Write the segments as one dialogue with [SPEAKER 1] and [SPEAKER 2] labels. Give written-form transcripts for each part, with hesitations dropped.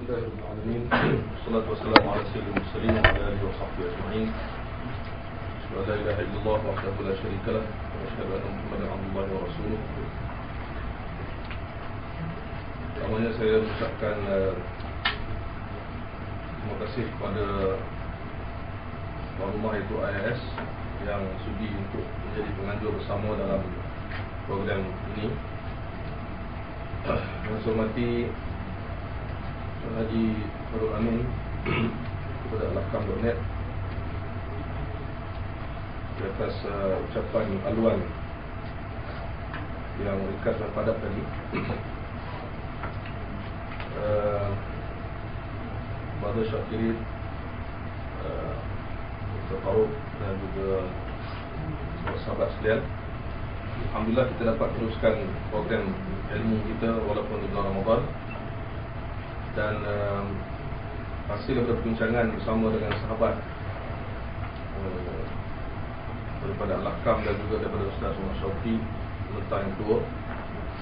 [SPEAKER 1] Alhamdulillahirrahmanirrahim. Wassalatu wassalamu ala sayyidil mursalin wa ala alihi wa sahbihi ajma'in. Asyhadu an la ilaha illallah wahdahu la syarika lah wa asyhadu anna Muhammadan abduhu wa rasuluh. Pertamanya saya mengucapkan terima kasih kepada tuan rumah iaitu IIS yang sudi untuk menjadi penganjur bersama dalam program ini. Yang saya hormati Tuan Haji Farul Amin kepada Al-Ahkam.net di atas ucapan aluan yang ringkas dan padat tadi. Kepada Syakirin, Dr. Farouk dan juga sahabat sekalian, alhamdulillah kita dapat teruskan program ilmu kita walaupun di bulan Ramadan. Dan hasil daripada perbincangan bersama dengan sahabat daripada Al-Ahkam dan juga daripada Ustaz Umar Syauqi letak yang kedua,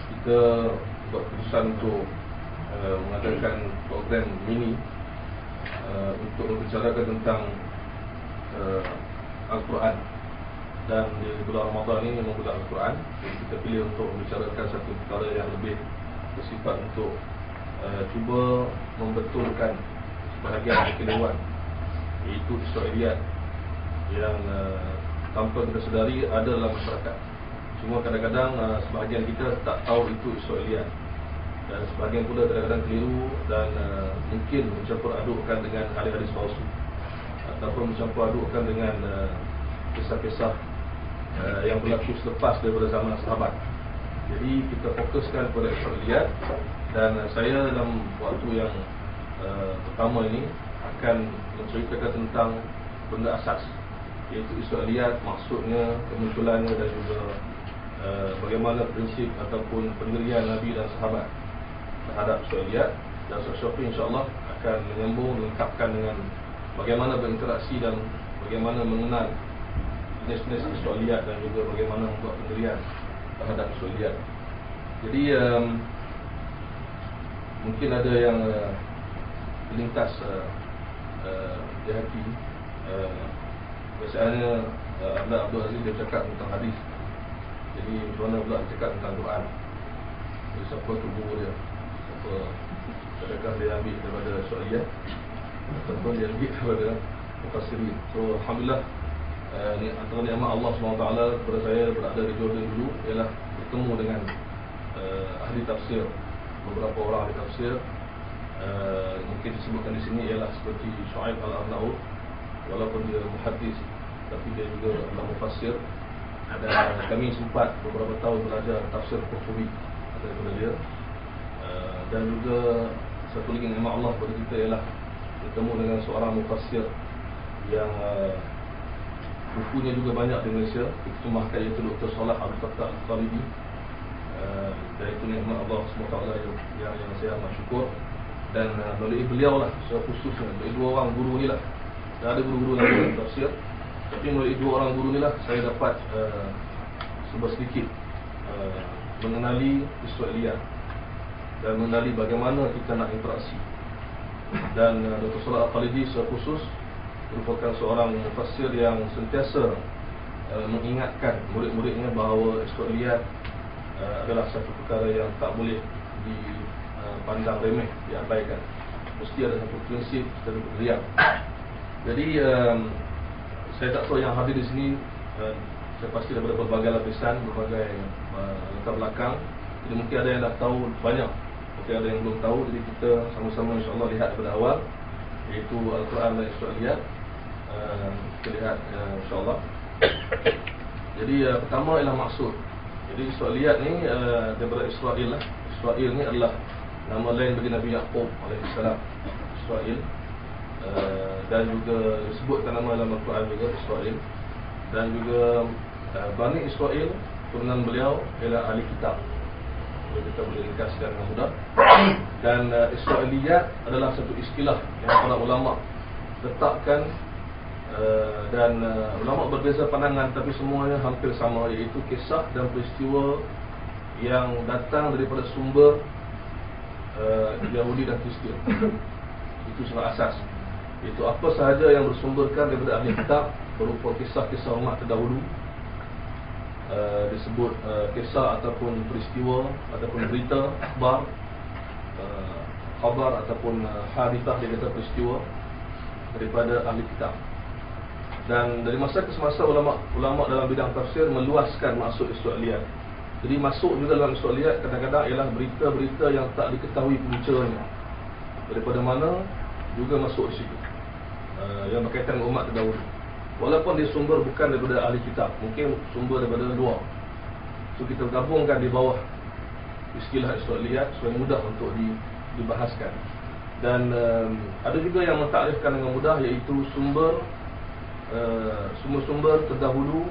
[SPEAKER 1] kita buat keputusan untuk mengadakan program mini untuk membicarakan tentang Al-Quran. Dan di bulan Ramadan ini memang bulan Al-Quran, jadi kita pilih untuk membicarakan satu perkara yang lebih bersifat untuk cuba membetulkan sebahagian kekeliruan, iaitu Israeliat yang tanpa kita sedari ada dalam masyarakat. Cuma kadang-kadang sebahagian kita tak tahu itu Israeliat, dan sebahagian pula kadang-kadang keliru dan mungkin mencampur adukkan dengan hadis-hadis palsu ataupun mencampur adukkan dengan kisah-kisah yang berlaku selepas daripada zaman sahabat. Jadi kita fokuskan pada Israeliat, dan saya dalam waktu yang pertama ini akan menceritakan tentang benda asas, iaitu Israeliat, maksudnya, kemunculannya dan juga bagaimana prinsip ataupun pendirian Nabi dan sahabat terhadap Israeliat. Dan Syafi'i insyaAllah akan menyambung, melengkapkan dengan bagaimana berinteraksi dan bagaimana mengenal jenis-jenis Israeliat dan juga bagaimana membuat pendirian terhadap Israeliat. Jadi mungkin ada yang terlintas di hati. Biasanya Abdul Aziz dia cakap tentang hadis, jadi macam mana pula cakap tentang Quran? Jadi siapa tu guru dia? Siapa adakah dia ambil daripada Israeliat ataupun dia ambil daripada Mufassirin? So alhamdulillah, antara nikmat Allah SWT kepada saya berada di Jordan dulu ialah bertemu dengan ahli tafsir, beberapa orang ahli tafsir. Mungkin disebutkan di sini ialah seperti Shu'aib Al-Arnaud, walaupun dia muhaddis tapi dia juga adalah mufassir. Dan kami sempat beberapa tahun belajar tafsir Qurtubi daripada dia. Dan juga satu lagi nikmat Allah kepada kita ialah bertemu dengan seorang mufassir yang bukunya juga banyak di Malaysia, diterjemahkan, iaitu Dr. Salah Al-Fattah Al-Talibi. Dan itu nikmat Allah SWT yang saya amat syukur. Dan melalui beliau lah secara khususnya, melalui dua orang guru ni lah. Dah ada guru-guru lain tafsir, tapi melalui dua orang guru ni lah saya dapat sedikit mengenali Israeliat dan mengenali bagaimana kita nak interaksi. Dan Dr. Salah Al-Talibi secara khusus merupakan seorang mufassir yang sentiasa mengingatkan murid-muridnya bahawa Israeliat adalah satu perkara yang tak boleh dipandang remeh, diabaikan. Mesti ada satu prinsip dan pendirian. Jadi saya tak tahu yang hadir di sini, saya pasti daripada berbagai lapisan, berbagai latar belakang. Jadi mungkin ada yang dah tahu banyak, mungkin ada yang belum tahu. Jadi kita sama-sama insyaAllah lihat daripada awal, iaitu Al-Quran dan Israeliat. Kita lihat insyaAllah. Jadi pertama ialah maksud. Jadi Israeliat ni daripada Israel lah. Israel ni adalah nama lain bagi Nabi Yaqub alaihissalam, Israel. Dan juga disebutkan nama dalam Al-Quran juga Israel. Dan juga Bani Israel, turunan beliau ialah ahli kitab. Jadi kita boleh ringkaskan dengan mudah. Dan Israeliat adalah satu istilah yang para ulama letakkan, dan ulama berbeza pandangan tapi semuanya hampir sama, iaitu kisah dan peristiwa yang datang daripada sumber Yahudi dan Kristian. Itu salah asas. Itu apa sahaja yang bersumberkan daripada ahli kitab berupa kisah-kisah umat terdahulu, disebut kisah ataupun peristiwa ataupun berita, khabar ataupun hadithah, dia kata peristiwa daripada ahli kitab. Dan dari masa ke semasa ulama dalam bidang tafsir meluaskan maksud Israiliyat. Jadi masuk juga dalam Israiliyat kadang-kadang ialah berita-berita yang tak diketahui puncanya, daripada mana juga masuk di situ, yang berkaitan dengan umat terdahulu. Walaupun dia sumber bukan daripada ahli kitab, mungkin sumber daripada luar. So kita gabungkan di bawah istilah Israiliyat supaya mudah untuk dibahaskan. Dan ada juga yang mentakrifkan dengan mudah, iaitu sumber-sumber terdahulu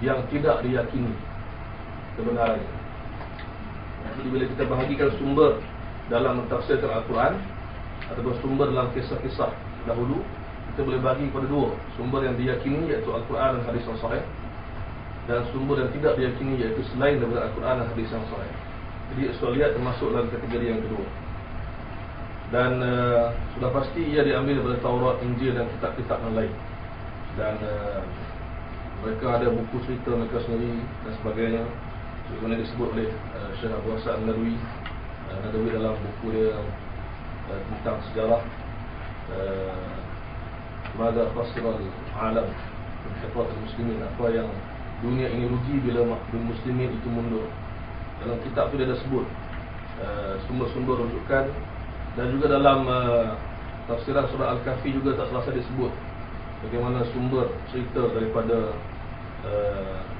[SPEAKER 1] yang tidak diyakini kebenarannya. Jadi bila kita bahagikan sumber dalam mentafsirkan Al-Quran ataupun sumber dalam kisah-kisah dahulu, kita boleh bagi kepada dua: sumber yang diyakini iaitu Al-Quran dan hadis yang sahih, dan sumber yang tidak diyakini iaitu selain daripada Al-Quran dan hadis yang sahih. Jadi Israiliyat termasuk dalam kategori yang kedua. Dan sudah pasti ia diambil daripada Taurat, Injil dan kitab-kitab yang lain. Dan mereka ada buku cerita mereka sendiri dan sebagainya, sebagaimana disebut oleh Syekh Abu Hasan An-Nadawi dalam buku dia tentang sejarah Mada Khasiral Alam Syafat Muslimin, apa yang dunia ini rugi bila muslimin itu mundur. Dalam kitab itu dia ada sebut sumber-sumber rujukan. Dan juga dalam tafsiran surah Al-Kahfi juga tak selasa disebut bagaimana sumber cerita daripada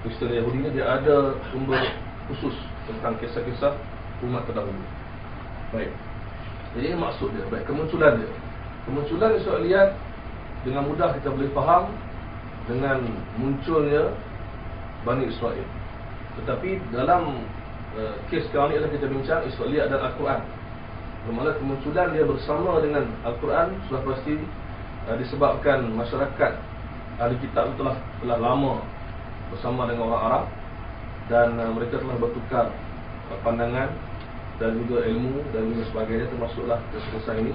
[SPEAKER 1] Kristen Yahudi ni. Dia ada sumber khusus tentang kisah-kisah umat terdahulu. Baik, jadi ini maksud dia. Baik, kemunculan dia. Kemunculan Israiliyat dengan mudah kita boleh faham dengan munculnya Bani Israel. Tetapi dalam kes sekarang ni adalah kita bincang Israiliyat dan Al-Quran. Bermula kemunculan dia bersama dengan Al-Quran sudah pasti disebabkan masyarakat ahli kitab itu telah lama bersama dengan orang Arab, dan mereka telah bertukar pandangan dan juga ilmu dan juga sebagainya, termasuklah kisah ini.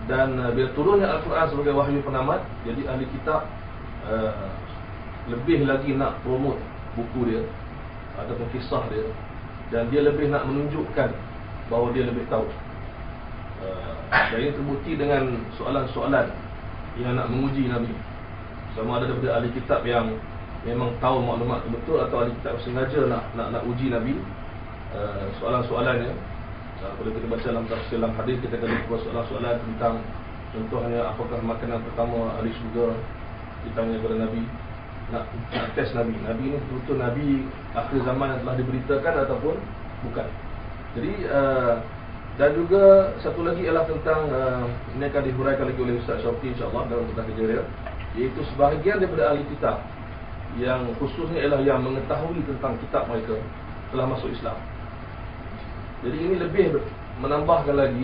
[SPEAKER 1] Dan bila turunnya Al-Quran sebagai wahyu penamat, jadi ahli kitab lebih lagi nak promote buku dia ataupun kisah dia, dan dia lebih nak menunjukkan bahawa dia lebih tahu. Dan ini terbukti dengan soalan-soalan yang nak menguji Nabi, sama ada daripada ahli kitab yang memang tahu maklumat betul atau ahli kitab sengaja nak uji Nabi. Soalan-soalannya kalau kita baca dalam tafsir dalam hadis, kita akan lihat soalan-soalan tentang, contohnya, apakah makanan pertama ahli syurga, ditanya kepada Nabi, nak tes Nabi ini betul-betul Nabi akhir zaman yang telah diberitakan ataupun bukan. Jadi dan juga satu lagi ialah tentang ini akan dihuraikan lagi oleh Ustaz Syauqi insya-Allah dalam tentang kerja dia, iaitu sebahagian daripada ahli kitab yang khususnya ialah yang mengetahui tentang kitab mereka telah masuk Islam. Jadi ini lebih menambahkan lagi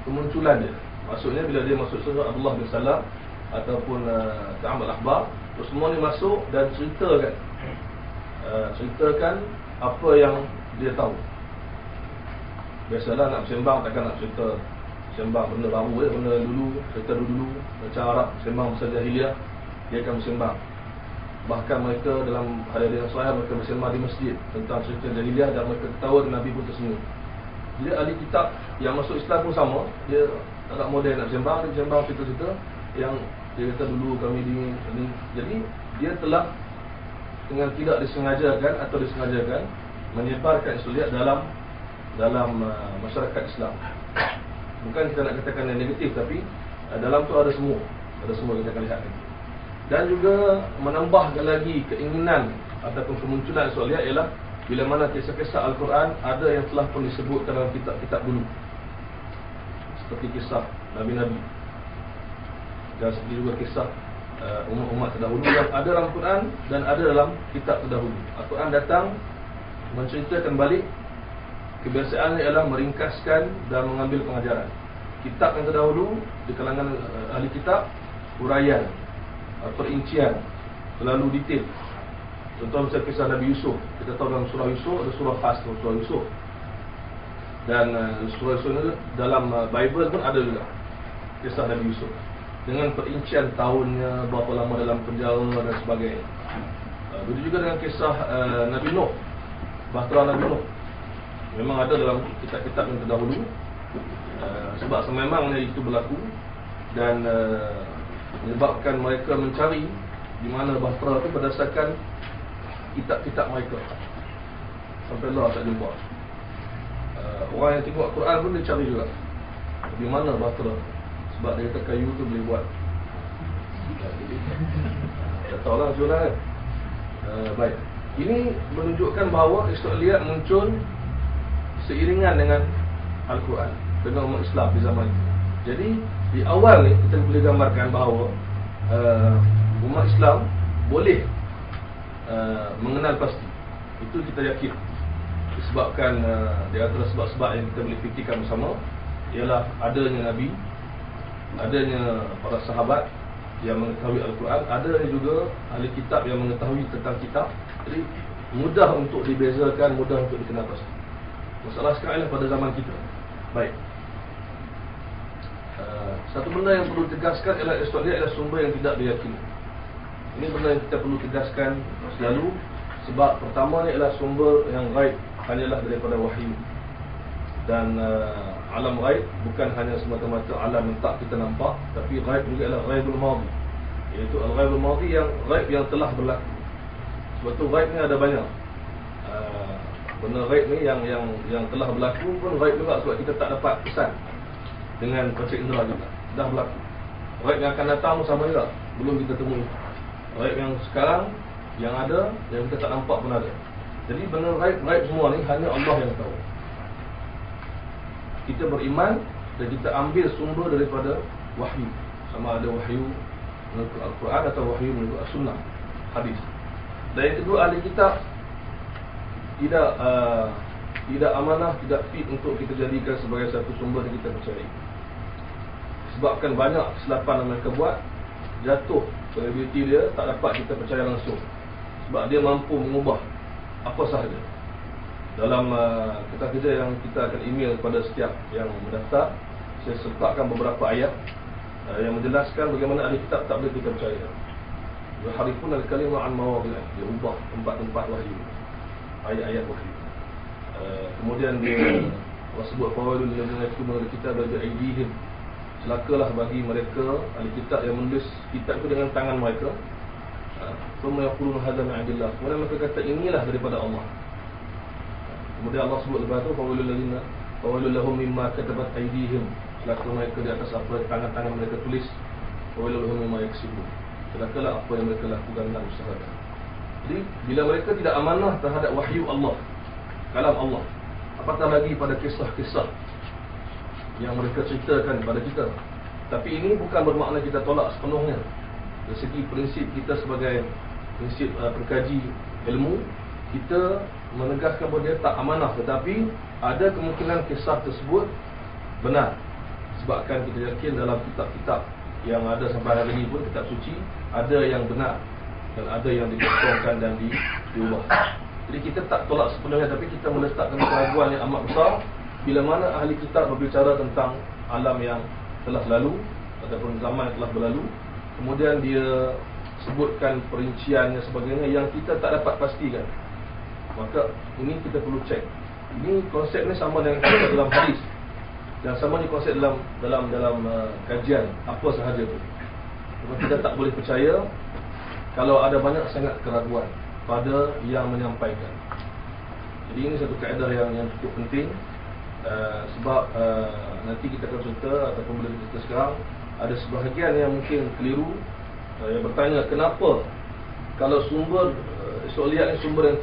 [SPEAKER 1] kemunculan dia. Maksudnya bila dia masuk surah Abdullah bin Salam ataupun Ka'ab al-Ahbar, semua ni masuk dan ceritakan apa yang dia tahu. Biasalah nak bersembang takkan nak cerita sembang benda baru, benda dulu, cerita dulu macam Arab sembang pasal jahiliah, dia akan bersembang. Bahkan mereka dalam hadis yang sahih mereka bersembang di masjid tentang cerita jahiliah, dan mereka ketawa dan Nabi pun tersenyum. Jadi ahli kitab yang masuk Islam pun sama, dia agak modern nak bersembang, dia bersembang cerita-cerita yang dia kata dulu kami di ini. Jadi dia telah dengan tidak disengajakan atau disengajakan menyebarkan Israiliyat dalam masyarakat Islam. Bukan kita nak katakan yang negatif, tapi dalam tu ada semua kita akan lihat nanti. Dan juga menambahkan lagi keinginan ataupun kemunculan Israiliyat ialah bila mana kisah-kisah Al-Quran ada yang telah pun disebutkan dalam kitab-kitab dulu, seperti kisah Nabi-Nabi, dan seperti juga kisah umat-umat terdahulu yang ada dalam Al-Quran dan ada dalam kitab terdahulu. Al-Quran datang menceritakan balik, kebiasaannya ialah meringkaskan dan mengambil pengajaran. Kitab yang terdahulu di kalangan ahli kitab, huraian, perincian, terlalu detail. Contoh misalnya kisah Nabi Yusuf, kita tahu dalam surah Yusuf ada surah khas surah Yusuf. Dan surah-surah dalam Bible pun ada juga kisah Nabi Yusuf dengan perincian tahunnya, berapa lama dalam penjara dan sebagainya. Begitu juga dengan kisah Nabi Nuh, bahtera Nabi Nuh. Memang ada dalam kitab-kitab yang terdahulu, sebab sememangnya itu berlaku dan menyebabkan mereka mencari di mana bahtera itu berdasarkan kitab-kitab mereka. Sampai Allah tak jumpa. Orang yang tengok Quran pun dia cari juga di mana bahtera, sebab dia kata kayu tu boleh buat. Tak tahulah jualan kan. Baik. Ini menunjukkan bahawa Israeliat muncul seiringan dengan Al-Quran, dengan umat Islam di zaman itu. Jadi di awal ni kita boleh gambarkan bahawa umat Islam boleh mengenal pasti. Itu kita yakin. Disebabkan di antara sebab-sebab yang kita boleh fikirkan bersama ialah adanya Nabi, adanya para sahabat yang mengetahui Al-Quran, adanya juga ahli kitab yang mengetahui tentang kitab. Jadi mudah untuk dibezakan, mudah untuk dikenal pasti. Masalah sekarang pada zaman kita. Baik. Satu benda yang perlu tegaskan ialah Israeliat adalah sumber yang tidak diyakini. Ini benda yang kita perlu tegaskan selalu. Sebab pertama ni ialah sumber yang gaib, hanyalah daripada wahyu. Dan alam gaib bukan hanya semata-mata alam yang tak kita nampak, tapi gaib juga ialah ghaibul madhi, iaitu al-ghaibul madhi, yang gaib yang telah berlaku. Sebab tu gaib ni ada banyak. Benda gaib ni yang telah berlaku pun gaib juga, sebab kita tak dapat pesan dengan panca indera juga. Dah berlaku. Gaib yang akan datang sama juga, belum kita temui. Gaib yang sekarang yang ada, yang kita tak nampak pun ada. Jadi benda gaib semua ni hanya Allah yang tahu. Kita beriman dan kita ambil sumber daripada wahyu, sama ada wahyu menurut Al-Quran atau wahyu menurut As-Sunnah, hadis. Dan yang kedua, ahli kitab tidak amanah, tidak fit untuk kita jadikan sebagai satu sumber yang kita percayai. Sebabkan banyak kesilapan yang mereka buat, jatuh kredibiliti dia, tak dapat kita percaya langsung. Sebab dia mampu mengubah apa sahaja. Dalam kerja yang kita akan email kepada setiap yang mendaftar, saya sertakan beberapa ayat yang menjelaskan bagaimana ahli kitab tak boleh kita percaya. Yuharifuna al-kalima an mawadhi'i, dia ubah tempat-tempat wahyu, ayat-ayat wahyu. Kemudian dia sebut fawailul lil ladzina yaktubuna al-kitaba bi aydihim, celakalah bagi mereka ahli kitab yang menulis kitab itu dengan tangan mereka. Thumma yaquluna hadza min 'indillah, kemudian mereka kata inilah daripada Allah. Kemudian Allah sebut lepas tu fawailul lahum mimma katabat aydihim, celaka mereka di atas apa tangan-tangan mereka tulis. Fawailul lahum mimma yaksibun, celakalah apa yang mereka lakukan dalam usaha. Jadi bila mereka tidak amanah terhadap wahyu Allah, kalam Allah, apatah lagi pada kisah-kisah yang mereka ceritakan kepada kita. Tapi ini bukan bermakna kita tolak sepenuhnya. Dari segi prinsip kita sebagai prinsip pengkaji ilmu, kita menegaskan bahawa dia tak amanah, tetapi ada kemungkinan kisah tersebut benar. Sebabkan kita yakin dalam kitab-kitab yang ada sampai hari ini pun, kitab suci, ada yang benar dan ada yang dikosongkan dan diubah. Jadi kita tak tolak sepenuhnya, tapi kita meletakkan keraguan yang amat besar bila mana ahli kitab berbicara tentang alam yang telah lalu ataupun zaman yang telah berlalu, kemudian dia sebutkan perinciannya sebagainya yang kita tak dapat pastikan. Maka ini kita perlu cek. Ini konsep ni sama dengan konsep dalam hadis, dan sama ni konsep dalam kajian apa sahaja tu. Kita tak boleh percaya kalau ada banyak sangat keraguan pada yang menyampaikan. Jadi ini satu kaedah yang cukup penting. Sebab nanti kita akan cerita ataupun boleh cerita sekarang, ada sebahagian yang mungkin keliru, yang bertanya kenapa kalau sumber Israeliat ni sumber yang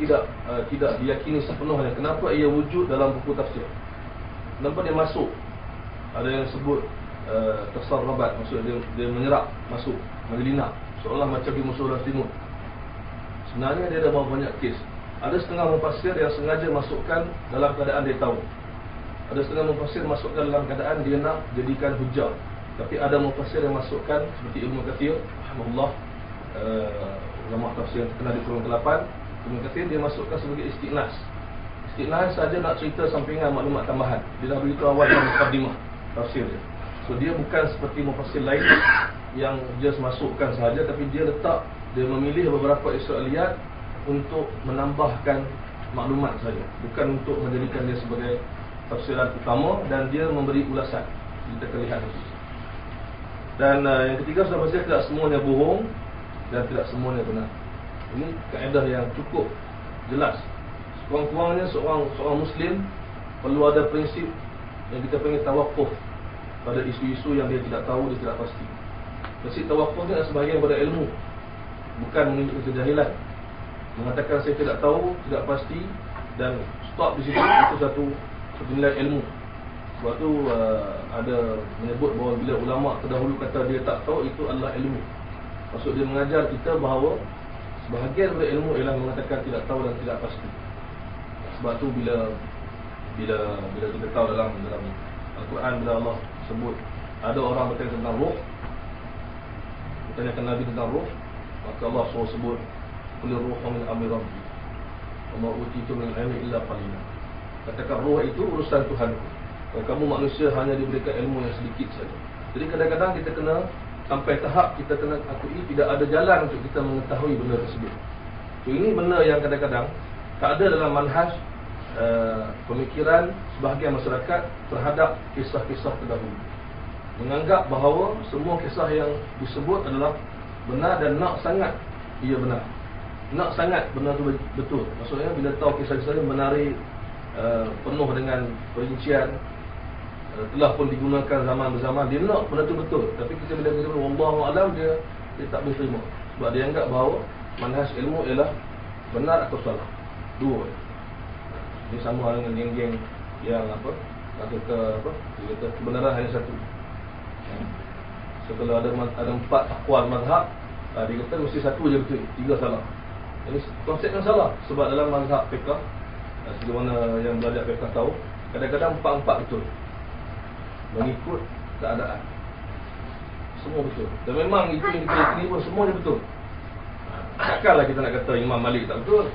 [SPEAKER 1] tidak diyakini sepenuhnya, kenapa ia wujud dalam buku tafsir? Kenapa dia masuk? Ada yang sebut tasarrabat, maksudnya dia menyerap masuk, menyelinap, seolah macam di musuh dan timur. Sebenarnya dia ada banyak kes. Ada setengah mufassir yang sengaja masukkan dalam keadaan dia tahu. Ada setengah mufassir masukkan dalam keadaan dia nak jadikan hujah. Tapi ada mufassir yang masukkan seperti Ibnu Katsir rahimahullah, ulama tafsir yang terkenal di kurun ke-8, Ibnu Katsir dia masukkan sebagai istiqnas Cik Nahas saja nak cerita sampingan maklumat tambahan. Dia dah beritahu awal dalam mukadimah tafsir dia. So dia bukan seperti mufassir lain yang just masukkan sahaja, tapi dia memilih beberapa Israiliyat untuk menambahkan maklumat saja, bukan untuk menjadikan dia sebagai tafsiran utama, dan dia memberi ulasan. Kita akan lihat nanti. Dan yang ketiga, sudah pasti tidak semuanya bohong dan tidak semuanya benar. Ini kaedah yang cukup jelas. Kurang-kurangnya seorang Muslim perlu ada prinsip yang kita panggil tawakuf pada isu-isu yang dia tidak tahu, dia tidak pasti. Prinsip tawakuf ni adalah sebahagian daripada ilmu, bukan menunjukkan kejahilan. Mengatakan saya tidak tahu, tidak pasti dan stop di situ, itu satu nilai ilmu. Sebab tu ada menyebut bahawa bila ulama terdahulu kata dia tak tahu, itu adalah ilmu. Maksud dia mengajar kita bahawa sebahagian daripada ilmu ialah mengatakan tidak tahu dan tidak pasti. Sebab tu bila kita tahu dalam Al-Quran, bila Allah sebut ada orang bertanya tentang roh, bertanyakan Nabi tentang roh, maka Allah suruh sebut qul ruhu min amri rabbi wa ma utitu min ilmi illa qalila. Katakan roh itu urusan Tuhanku, dan kamu manusia hanya diberikan ilmu yang sedikit saja. Jadi kadang-kadang kita kena sampai tahap kita kena akui tidak ada jalan untuk kita mengetahui benda tersebut. So, ini benda yang kadang-kadang tak ada dalam manhaj pemikiran sebahagian masyarakat terhadap kisah-kisah terdahulu. Menganggap bahawa semua kisah yang disebut adalah benar dan nak sangat ia benar. Nak sangat benar tu betul. Maksudnya bila tahu kisah-kisah ini menarik, penuh dengan perincian, telah pun digunakan zaman berzaman, dia nak benda tu betul. Tapi kita bila kita wallahu alam, dia tak boleh terima. Sebab dia anggap bahawa manhaj ilmu ialah benar atau salah. Dua. Ini sama dengan geng-geng yang kata kebenaran hanya satu. Setelah ada 4 akwal mazhab, dia kata mesti satu je betul, 3 salah. Ini konsep yang salah. Sebab dalam mazhab fiqh, sebagaimana yang belajar fiqh tahu, kadang-kadang 4 betul, mengikut keadaan. Semua betul. Dan memang itu yang kita yakini pun semuanya betul. Takkanlah kita nak kata Imam Malik tak betul,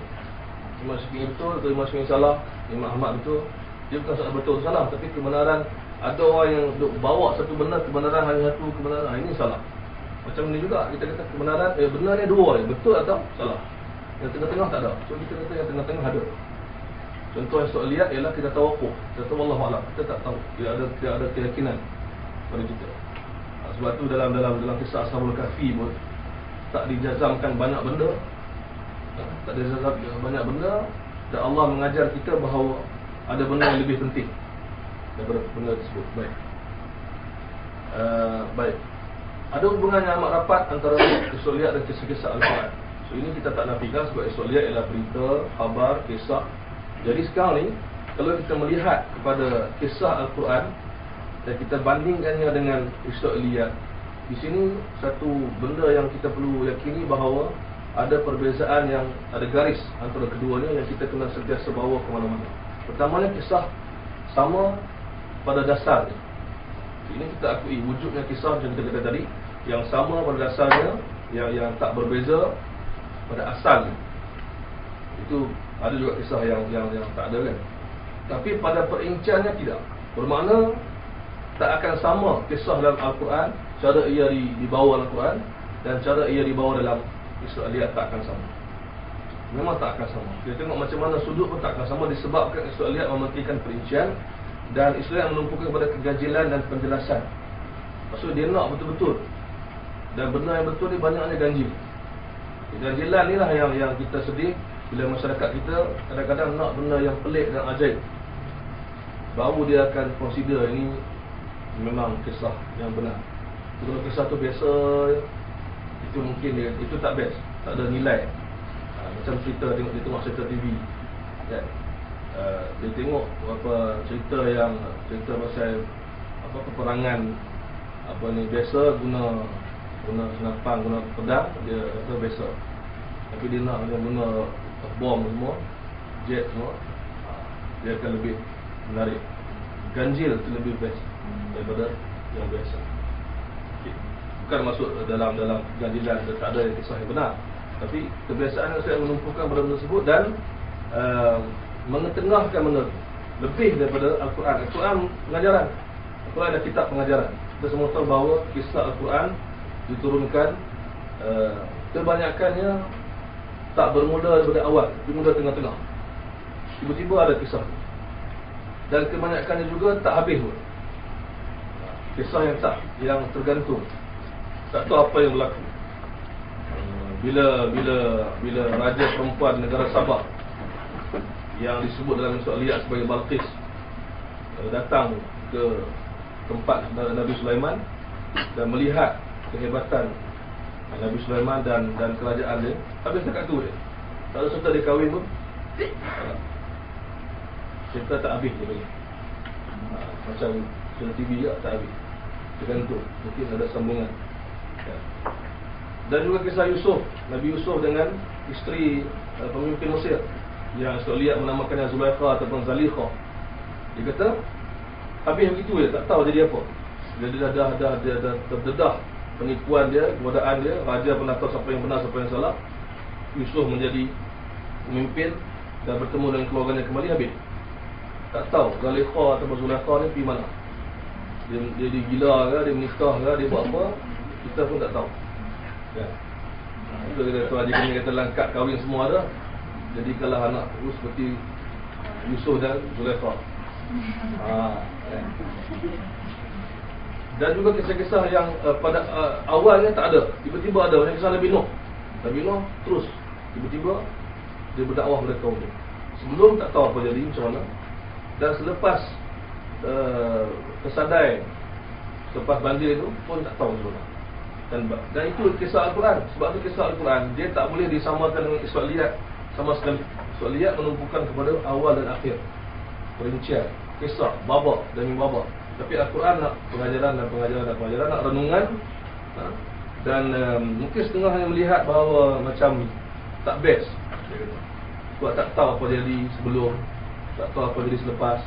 [SPEAKER 1] Imam Syafi'i betul, atau Imam Syafi'i salah, Imam Ahmad betul. Dia bukan soal betul salah, tapi kebenaran. Ada orang yang bawa satu kebenaran hanya satu kebenaran, ini salah. Macam ni juga kita kata kebenaran, benarnya 2, betul atau salah. Yang tengah-tengah tak ada. So kita kata yang tengah-tengah ada. Contoh yang soal lihat ialah kita tawakuf. Kita tahu Allah Alam, kita tak tahu. Tidak ada keyakinan pada kita. Sebab tu dalam kisah Ashabul Kahfi pun tak dijazamkan banyak benda. Tak dijazamkan banyak benda, dan Allah mengajar kita bahawa ada benda yang lebih penting daripada benda tersebut. Baik. Ada hubungan yang amat rapat antara Israiliyat dan kisah-kisah Al-Quran. So ini kita tak nafikan, sebab Israiliyat ialah berita, khabar, kisah. Jadi sekarang ni, kalau kita melihat kepada kisah Al-Quran dan kita bandingkannya dengan Israiliyat, di sini satu benda yang kita perlu yakini bahawa ada perbezaan, yang ada garis antara keduanya yang kita kena sentiasa bawa ke mana-mana. Pertamanya, kisah sama pada dasarnya. Ini kita akui wujudnya kisah macam kita kata tadi, yang sama pada dasarnya, yang tak berbeza pada asalnya. Itu ada juga kisah yang tak ada kan. Tapi pada perinciannya tidak. Bermakna tak akan sama kisah dalam Al-Quran, cara ia dibawa dalam Al-Quran dan cara ia dibawa dalam Israiliyat tak akan sama. Memang tak akan sama. Kita tengok macam mana sudut pun tak akan sama, disebabkan Israiliyat mementingkan perincian dan Israiliyat menumpukan kepada keganjilan dan penjelasan. Maksud dia nak betul-betul, dan benda yang betul ni banyaknya ganjil. Keganjilan ni lah yang kita sedih bila masyarakat kita kadang-kadang nak benda yang pelik dan ajaib, baru dia akan consider ini memang kisah yang benar. Kalau kisah tu biasa, itu mungkin itu tak best, tak ada nilai. Macam cerita, dia tengok cerita TV kan? Dia tengok cerita pasal peperangan biasa, guna senapang, guna pedang, dia kata biasa. Tapi dia nak guna bom semua, jet semua, dia akan lebih menarik. Ganjil tu lebih best daripada yang biasa. Bukan masuk dalam ganjilan, tak ada kisah yang benar, tapi kebiasaan saya menumpukan pada benda tersebut. Dan mengetengahkan benda tu lebih daripada Al-Quran. Al-Quran pengajaran, Al-Quran ada kitab pengajaran. Kita semua tahu bahawa kisah Al-Quran diturunkan kebanyakannya tak bermula daripada awal, bermula tengah-tengah. Tiba-tiba ada kisah, dan kebanyakannya juga tak habis pun. Kisah yang tergantung, tak tahu apa yang berlaku. Bila raja perempuan negara Sabah yang disebut dalam Israiliyat sebagai Balqis datang ke tempat Nabi Sulaiman dan melihat kehebatan Nabi Sulaiman dan kerajaan dia, habis dekat tu dia. Tak ada serta dia kahwin pun. Cerita tak habis dia bagi. Macam film TV juga tak habis. Tergantung, mungkin ada sambungan. Dan juga kisah Yusuf, Nabi Yusuf dengan isteri pemimpin Mesir yang Israiliyat menamakannya Zulaikha ataupun Zalikha. Dia kata habis begitu je, tak tahu jadi apa. Dia dah terdedah penipuan dia, kewadaan dia. Raja pun tak tahu siapa yang benar, siapa yang salah. Yusuf menjadi pemimpin dan bertemu dengan keluarganya kembali, habis. Tak tahu Zalikha ataupun Zulaikha ni pergi mana. Dia gila ke, dia menikah ke, dia buat apa, kita pun tak tahu. Ya. Itu kita tahu, Haji Kini kata langkat kahwin semua ada. Jadi kalau anak tu seperti Yusuf dan Zulaikha. Ya. Dan juga kisah-kisah yang pada awalnya tak ada, tiba-tiba ada. Macam kisah Nabi Nuh. Nabi Nuh terus tiba-tiba dia berdakwah kepada kaum dia. Sebelum tak tahu apa jadi, macam mana. Dan selepas kesadai, selepas banjir itu pun tak tahu macam mana. Dan itu kisah Al-Quran. Sebab itu kisah Al-Quran dia tak boleh disamakan dengan Israiliyat sama sekali. Israiliyat menumpukan kepada awal dan akhir, perincian, kisah, babak demi babak. Tapi Al-Quran nak pengajaran, nak renungan. Dan mungkin setengah hanya melihat bahawa macam tak best, sebab tak tahu apa jadi sebelum, tak tahu apa jadi selepas.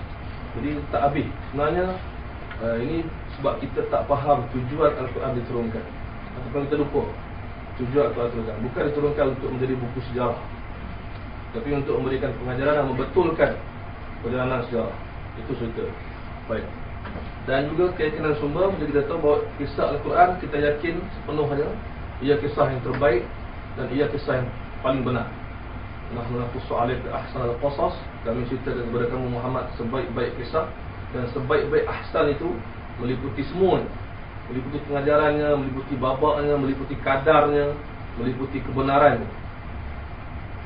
[SPEAKER 1] Jadi tak habis. Sebenarnya ini sebab kita tak faham tujuan Al-Quran diturunkan, ataupun kita lupa tujuan Al-Quran diturunkan. Bukan diturunkan untuk menjadi buku sejarah, tapi untuk memberikan pengajaran dan membetulkan perjalanan sejarah. Itu cerita. Baik. Dan juga keyakinan sumber, jadi kita tahu bahawa kisah Al-Quran kita yakin sepenuhnya ia kisah yang terbaik dan ia kisah yang paling benar. Nahnu naqussu 'alaika ahsanal qasas, kami ceritakan kepada kamu Muhammad sebaik-baik kisah. Dan sebaik-baik ahsan itu meliputi semua, meliputi pengajarannya, meliputi babaknya, meliputi kadarnya, meliputi kebenarannya.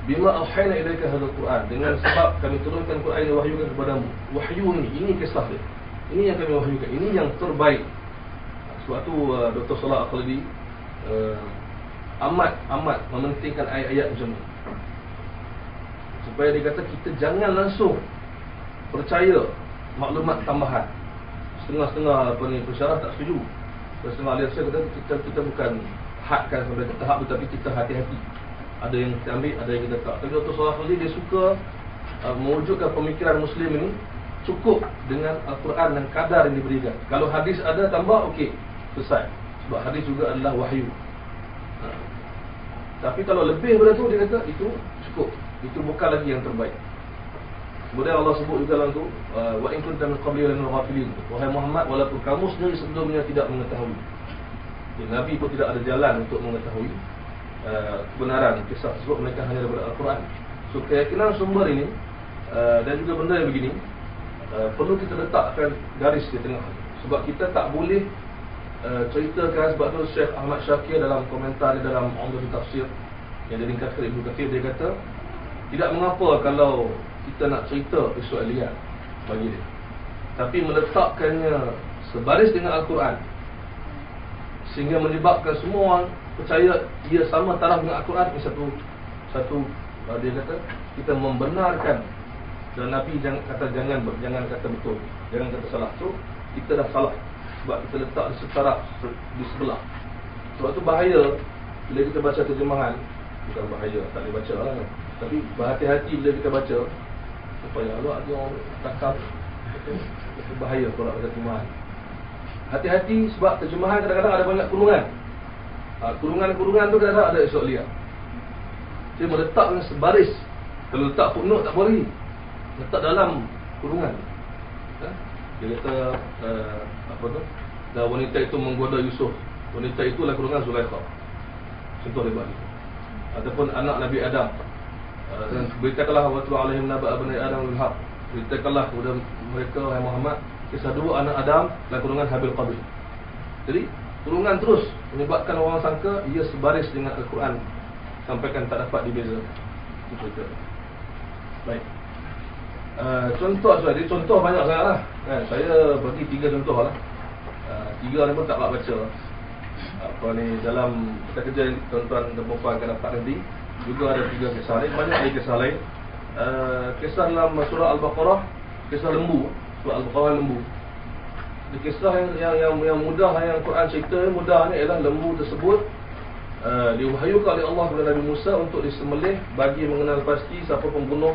[SPEAKER 1] Bima auhayna ilaika hadzal Quran, dengan sebab kami turunkan Quran ini, wahyukan kepadamu. Wahyu ini kisah dia. Ini yang kami wahyukan, ini yang terbaik. Sebab tu Dr. Salah Al-Khalidi amat mementingkan ayat-ayat macam ni, supaya dia kata kita jangan langsung percaya maklumat tambahan. Setengah-setengah pensyarah tak setuju. Setengah ahli tafsir kata kita bukan hadkan sampai ke tahap tu, tapi kita hati-hati. Ada yang kita ambil, ada yang kita tak. Tapi Dr. Salah Khalidi dia suka mewujudkan pemikiran Muslim ini cukup dengan Al-Quran dan kadar yang diberikan. Kalau hadis ada tambah, okey, selesai. Sebab hadis juga adalah wahyu. Tapi kalau lebih daripada tu, dia kata itu cukup. Itu bukan lagi yang terbaik. Kemudian Allah sebut juga dalam tu, wa in kunta min qabli laminal ghafilin. Wahai Muhammad, walaupun kamu sendiri sebelumnya tidak mengetahui. Nabi pun tidak ada jalan untuk mengetahui kebenaran kisah tersebut, mereka hanya daripada Al-Quran. So keyakinan sumber ini dan juga benda yang begini perlu kita letakkan garis di tengah. Sebab kita tak boleh ceritakan. Sebab tu Syekh Ahmad Syakir dalam komentar dia dalam Umdatul Tafsir yang diringkaskan Ibnu Katsir, dia kata tidak mengapa kalau kita nak cerita Israiliyat bagi dia, tapi meletakkannya sebaris dengan Al-Quran, sehingga menyebabkan semua orang percaya ia sama taraf dengan Al-Quran. Ini satu dia kata kita membenarkan. Dan Nabi jangan kata betul, jangan kata salah. So kita dah salah sebab kita letak setaraf di sebelah. Sebab tu bahaya bila kita baca terjemahan. Bukan bahaya, tak boleh baca lah, tapi berhati-hati bila kita baca, supaya Allah ada orang takab. Itu bahaya kalau baca terjemahan. Hati-hati sebab terjemahan kadang-kadang ada banyak kurungan. Kurungan-kurungan tu kadang-kadang ada Israiliyat. Dia meletakkan sebaris. Kalau letak footnote tak boleh. letak dalam kurungan. Dia kata apa tu? Dan wanita itu menggoda Yusuf. Wanita itulah kurungan Zulaikha. Contoh dia bagi. Ataupun anak Nabi Adam. Dan beritakanlah watlu alaihim naba abnai Adam bil haq. Beritakanlah kepada mereka wahai Muhammad kisah dua anak Adam dan kurungan Habil Qabil. Jadi kurungan terus menyebabkan orang sangka ia sebaris dengan Al-Quran, sampaikan tak dapat dibeza. Itu cerita. Baik. Contoh saya, contoh banyak sangat lah. Saya bagi 3 contoh lah. 3 ni pun tak nak baca. Apa ni dalam kita kerja tuan-tuan dan puan akan dapat nanti. Juga ada 3 kisah lain, banyak lagi kisah lain. Kisah dalam surah Al-Baqarah, kisah lembu. Surah Al-Baqarah lembu. Kisah yang mudah yang Quran cerita mudah ni ialah lembu tersebut diwahyukan oleh Allah kepada Nabi Musa untuk disembelih bagi mengenal pasti siapa pembunuh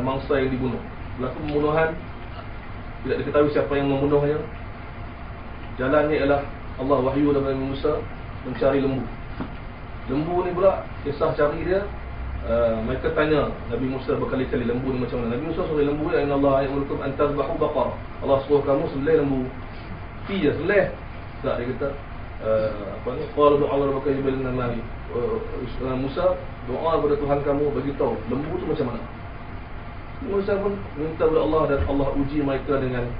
[SPEAKER 1] mangsa yang dibunuh. Berlaku pembunuhan, tidak diketahui siapa yang membunuhnya. Jalannya ialah Allah wahyu kepada Nabi Musa mencari lembu. Lembu ni pula kisah cari dia, mereka tanya Nabi Musa berkali-kali lembu ni macam mana. Nabi Musa suruh lembu ya innallaha ya'murukum an tadhbahu baqarah. Allah suruh kamu sembelih lembu. Pi je sembelih. Tak dia kata apa ni? Qala du'a rabbaka yubayyana mali. Musa doa kepada Tuhan kamu bagi tahu lembu tu macam mana. Musa pun minta kepada Allah dan Allah uji mereka dengan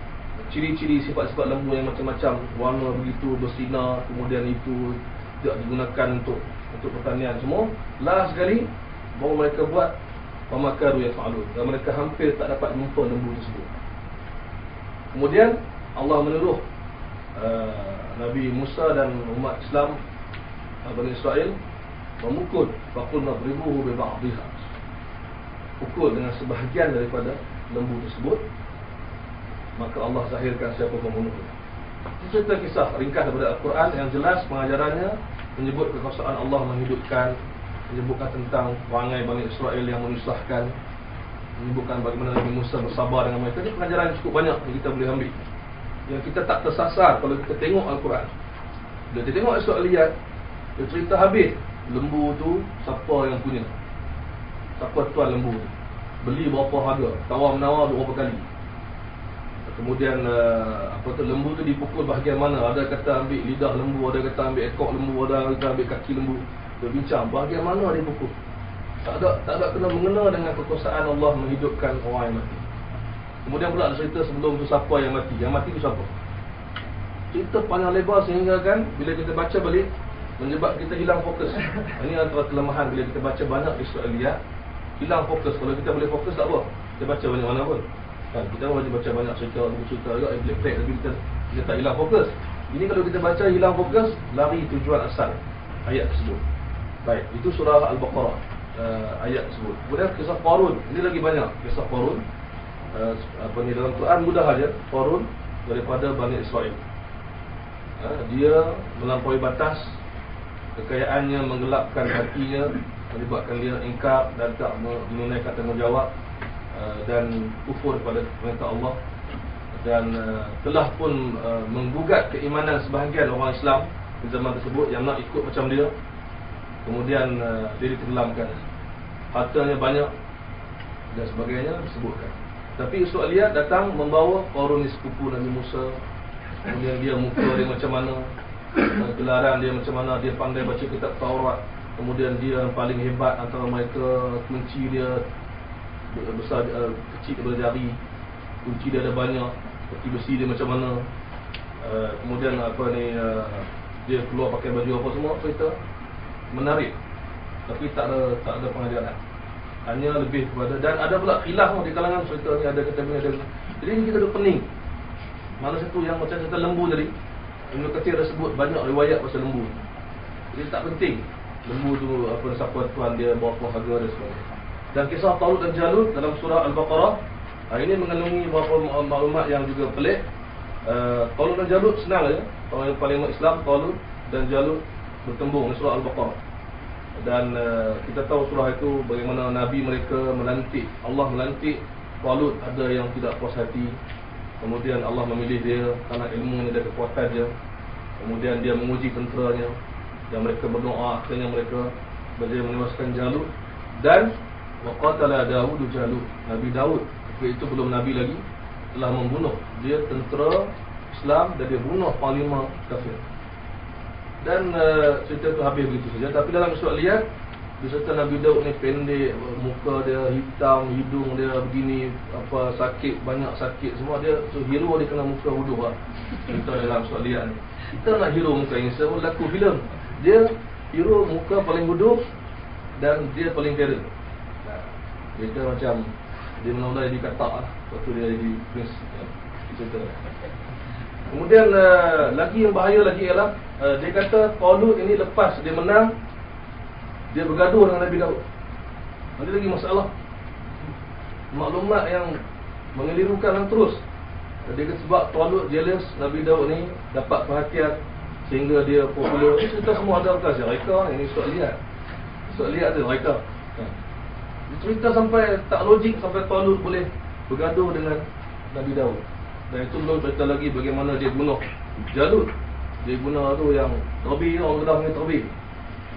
[SPEAKER 1] ciri-ciri sifat-sifat lembu yang macam-macam, warna begitu bersinar, kemudian itu tidak digunakan untuk pertanian semua. Last sekali baru mereka buat pemakaru yang fa'alun, dan mereka hampir tak dapat jumpa lembu tersebut. Kemudian Allah menyuruh Nabi Musa dan umat Islam Bani Israel memukul faqulna dribuhu bi ba'dihha, pukul dengan sebahagian daripada lembu tersebut, maka Allah zahirkan siapa pembunuhnya. Itu cerita kisah ringkas daripada Al-Quran yang jelas pengajarannya menyebut kekuasaan Allah menghidupkan, menyebutkan tentang perangai Bani Israel yang menyusahkan, menyebutkan bagaimana Nabi Musa bersabar dengan mereka. Ini pengajaran yang cukup banyak yang kita boleh ambil, yang kita tak tersasar kalau kita tengok Al-Quran. Bila kita tengok Surah Al-Riyad, dia cerita habis lembu tu siapa yang punya, siapa tuan lembu tu, beli berapa harga, tawar-menawar berapa kali. Kemudian apa tu, lembu tu dipukul bahagian mana. Ada kata ambil lidah lembu, ada kata ambil ekor lembu, ada kata ambil kaki lembu. Dia bincang bahagian mana dia pukul. Tak ada kena mengena dengan kekuasaan Allah menghidupkan orang yang mati. Kemudian pula ada cerita sebelum tu siapa yang mati. Yang mati tu siapa? Cerita panjang lebar sehingga kan bila kita baca balik menyebab kita hilang fokus. Ini antara kelemahan bila kita baca banyak di surah Al-Riyad, hilang fokus. Kalau kita boleh fokus tak apa, kita baca banyak mana pun. Kita wajib baca banyak cerita juga yang black-black, tapi kita tak hilang fokus. Ini kalau kita baca hilang fokus, lari tujuan asal ayat tersebut. Baik, itu surah Al-Baqarah, ayat tersebut. Kemudian kisah Qarun, ini lagi banyak kisah Qarun. Apa ni dalam Quran mudah aja, Qarun daripada Bani Israel. Dia melampaui batas, kekayaannya menggelapkan hatinya, menyebabkan dia ingkar dan tak menunaikan tanggungjawab, dan kufur pada perintah Allah, dan telah pun menggugat keimanan sebahagian orang Islam di zaman tersebut yang nak ikut macam dia. Kemudian dia ditenggelamkan, hartanya banyak dan sebagainya disebutkan. Tapi Surah Al-Riyad datang membawa Qarun ni sepupu Nabi Musa. Kemudian dia muka dia macam mana, gelaran dia macam mana, dia pandai baca kitab Taurat. Kemudian dia paling hebat antara mereka, kunci dia besar, kecil daripada jari, kunci dia ada banyak, peti besi dia macam mana. Kemudian apa ni, dia keluar pakai baju apa semua, cerita menarik, tapi tak ada pengajaran, hanya lebih kepada, dan ada pula khilaf di kalangan cerita ni, ada kata ada. Jadi ni kita ada pening. Mana satu yang macam cerita lembu tadi, Ibnu Katsir dah sebut banyak riwayat pasal lembu. Jadi tak penting lembu tu apa, siapa tuan dia, berapa harga dan sebagainya. Dan kisah Talut dan Jalut dalam surah Al-Baqarah, ini mengandungi beberapa maklumat yang juga pelik. Talut dan Jalut senang saja. Orang yang paling Islam, Talut dan Jalut bertembung di surah Al-Baqarah. Dan kita tahu surah itu bagaimana Nabi mereka melantik, Allah melantik Talut, ada yang tidak puas hati. Kemudian Allah memilih dia kerana ilmunya dan kekuatan dia. Kemudian dia menguji tenteranya, dan mereka berdoa, akhirnya mereka berjaya menewaskan Jalut. Dan waqatala Daud Jalut, Nabi Daud Itu belum Nabi lagi, telah membunuh. Dia tentera Islam dan dia bunuh panglima kafir. Dan cerita tu habis begitu saja. Tapi dalam surah Al-Liat, diserta Nabi Daud ni pendek, muka dia hitam, hidung dia begini, apa sakit, banyak sakit semua. Dia hero dia kena muka huduh lah. Kita dalam surah Al-Liat ni, kita nak hero muka ini, semua laku filem. Dia hero muka paling huduh dan dia paling terror. Dia macam dia mula-mula jadi katak lah. Lepas tu dia jadi prince cerita. Kemudian lagi yang bahaya lagi ialah dia kata Talut ini lepas dia menang, dia bergaduh dengan Nabi Daud. Ada lagi masalah, maklumat yang mengelirukan yang terus. Dia kata sebab Talut jealous Nabi Daud ni dapat perhatian sehingga dia popular. Cerita semua ada atas Reka. Ini Surah Al-Liat. Surah Al-Liat ada Reka. Dia cerita sampai tak logik, sampai Talut boleh bergaduh dengan Nabi Daud. Dan itu belum cerita lagi bagaimana dia bunuh Jalut. Dia guna tu yang terbi, orang Kedah punya terbi,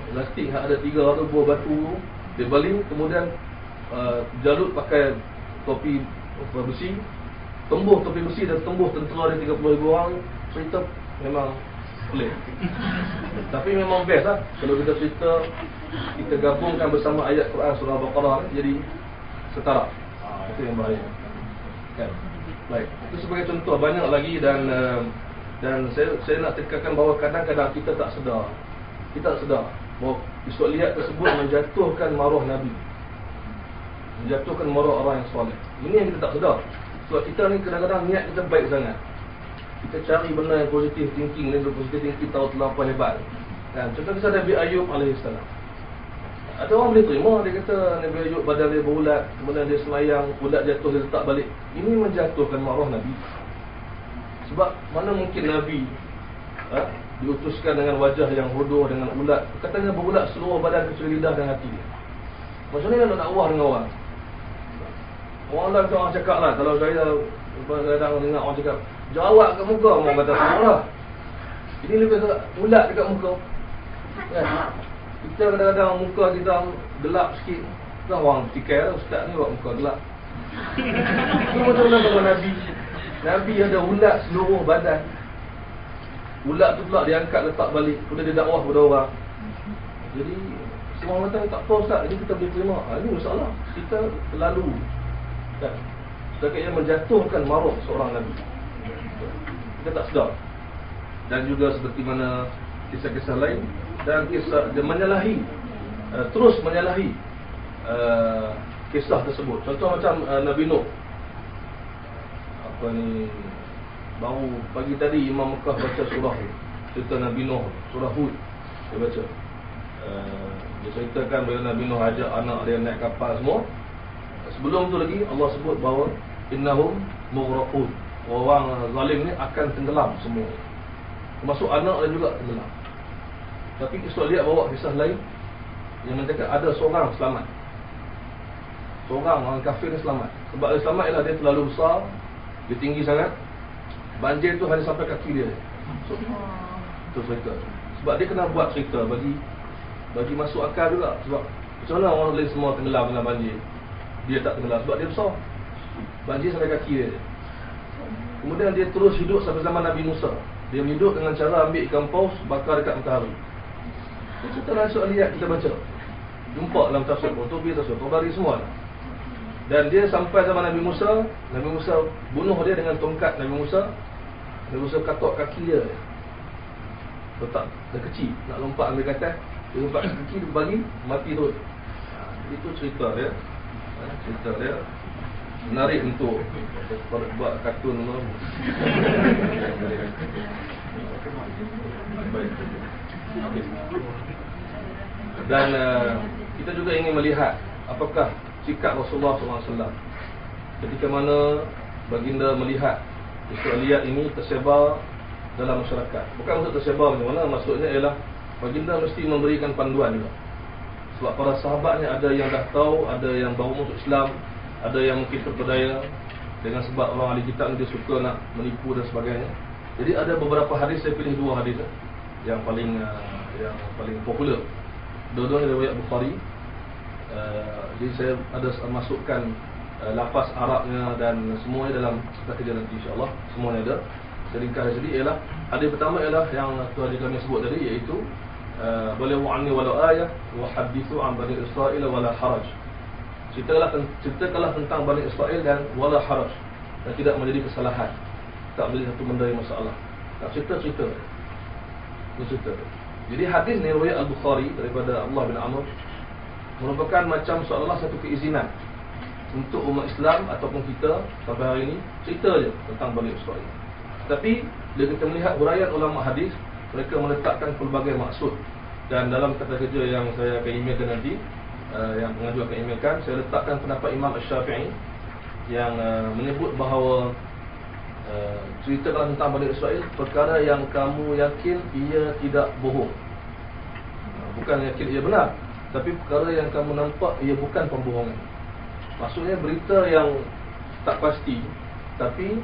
[SPEAKER 1] plastik ada 3 tu, buah batu tu dia baling. Kemudian Jalut pakai topi besi, tembuh topi besi dan tembuh tentera dia 30,000 orang. Cerita memang pelik. Tapi memang best lah kalau kita cerita, kita gabungkan bersama ayat Quran surah Al-Baqarah ni, jadi setara. Itu yang bahaya kan? Baik, itu sebagai contoh, banyak lagi. Dan saya nak tekankan bahawa kadang-kadang kita tak sedar bahawa Surah Al-Liat tersebut menjatuhkan maruah Nabi, menjatuhkan maruah orang yang soleh. Ini yang kita tak sedar. Sebab kita ni kadang-kadang niat kita baik sangat, kita cari benda yang positif thinking, positif thinking tahu terlampau hebat kan? Contoh kisah Nabi Ayub alaihissalam. Ada orang boleh terima, dia kata Nabi Ayub badan dia berulat, kemudian dia selayang, ulat jatuh, dia letak balik. Ini menjatuhkan maruah Nabi. Sebab mana mungkin Nabi diutuskan dengan wajah yang hodoh, dengan ulat, katanya berulat seluruh badan kecuali lidah dan hati dia. Macam mana nak dakwah dengan orang? Orang lain orang cakap lah, kalau saya kadang dengar orang cakap jawab kat muka, orang kata salah. Ini lebih ulat dekat muka kan? Kita kadang-kadang muka kita gelap sikit, kan orang fikir ustaz ni buat muka gelap. Itu macam mana kalau Nabi ada ulat seluruh badan. Ulat tu pula dia angkat letak balik, kemudian dia dakwah kepada orang. Jadi semua orang kata tak apa ustaz, ini kita boleh terima. Ini masalah, kita terlalu kan? Setakat yang menjatuhkan maruah seorang Nabi, kita tak sedar. Dan juga seperti mana kisah-kisah lain, dan kisah dia menyalahi, terus menyalahi kisah tersebut. Contoh macam Nabi Nuh. Baru pagi tadi Imam Mekah baca surah ni, cerita Nabi Nuh, surah Hud dia baca. Dia ceritakan bila Nabi Nuh ajak anak dia naik kapal semua. Sebelum tu lagi Allah sebut bahawa innahum mughraqun, orang zalim ni akan tenggelam semua, termasuk anak dia juga tenggelam. Tapi Surah Al-Liat bawa kisah lain yang menyatakan ada seorang selamat, seorang orang kafir ni selamat. Sebab dia selamat ialah dia terlalu besar, dia tinggi sangat, banjir tu hanya sampai kaki dia. Itu cerita. Sebab dia kena buat cerita bagi masuk akal juga. Sebab macam mana orang lain semua tenggelam dengan banjir, dia tak tenggelam sebab dia besar, banjir sampai kaki dia. Kemudian dia terus hidup sampai zaman Nabi Musa. Dia hidup dengan cara ambil ikan paus, bakar dekat matahari. Itu cerita dalam Surah Al-Liat kita baca, jumpa dalam tafsir Qurtubi, tafsir Tabari semua. Dan dia sampai zaman Nabi Musa bunuh dia dengan tongkat. Nabi Musa katok kaki dia, letak dia kecil, nak lompat ambil katas, dia lompat kaki, dia bagi mati terus. Itu cerita dia. Cerita dia menarik untuk buat kartun. Dan kita juga ingin melihat apakah sikap Rasulullah SAW ketika mana baginda melihat Surah Al-Liat ini tersebar dalam masyarakat. Bukan maksud tersebar macam mana, maksudnya ialah baginda mesti memberikan panduan juga. Sebab para sahabatnya ada yang dah tahu, ada yang baru masuk Islam, ada yang mungkin terpedaya dengan sebab orang ahli kitab dia suka nak menipu dan sebagainya. Jadi ada beberapa hadis, saya pilih 2 hadis yang paling popular. Dua-duanya riwayat Bukhari. Jadi saya ada masukkan lafaz Arabnya dan semuanya dalam kita kerja nanti insya-Allah semuanya ada. Seringkas jadi ialah hadis pertama ialah yang tuan kami sebut tadi, iaitu balighu anni walau ayah wa hadithu an bani Israil wala haraj. Ceritakanlah tentang Bani Israel dan wala haraj, dan tidak menjadi kesalahan, tak menjadi satu benda yang masalah. Tak cerita. Jadi hadis ni riwayat Al-Bukhari daripada Allah bin Amr merupakan macam seolah-olah satu keizinan untuk umat Islam ataupun kita sampai hari ini cerita je tentang Bani Israel. Tapi bila kita melihat huraian ulama hadis, mereka meletakkan pelbagai maksud. Dan dalam kata kerja yang saya akan emailkan nanti, yang pengajar akan emailkan, saya letakkan pendapat Imam Asy-Syafi'i yang menyebut bahawa ceritakan tentang Bani Israel perkara yang kamu yakin ia tidak bohong. Bukan yakin ia benar, tapi perkara yang kamu nampak ia bukan pembohongan. Maksudnya berita yang tak pasti, tapi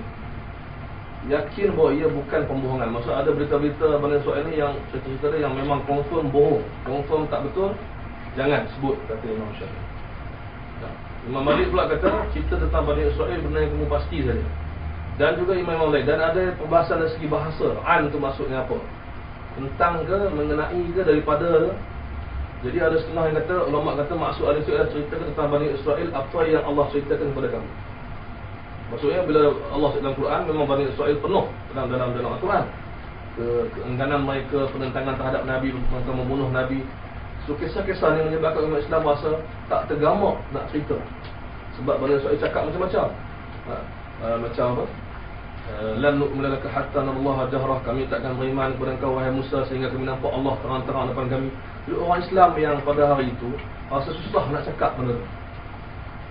[SPEAKER 1] yakin bahawa ia bukan pembohongan. Maksud ada berita-berita Bani Israel ni yang cerita-cerita yang memang confirm bohong, confirm tak betul, jangan sebut, kata Imam Syafi'i. Imam Malik pula kata cerita tentang Bani Israel benda yang kamu pasti saja. Dan juga Imam lain. Dan ada pembahasan dari segi bahasa. An tu maksudnya apa? Tentang ke, mengenai ke, daripada ke. Jadi ada setengah yang kata, ulama kata maksud al itu adalah ceritakan tentang Bani Israel apa yang Allah ceritakan kepada kamu. Maksudnya bila Allah cerita dalam Quran, memang Bani Israel penuh dalam Al-Quran, keengganan mereka, penentangan terhadap Nabi, mereka membunuh Nabi. So kisah-kisah yang menyebabkan umat Islam rasa tak tergamak nak cerita. Sebab Bani Israel cakap macam-macam. Macam apa? Lan nu'mina laka hatta narallaha jahrah, kami takkan beriman kepada engkau wahai Musa sehingga kami nampak Allah terang-terang depan kami. Jadi orang Islam yang pada hari itu rasa susah nak cakap benda tu,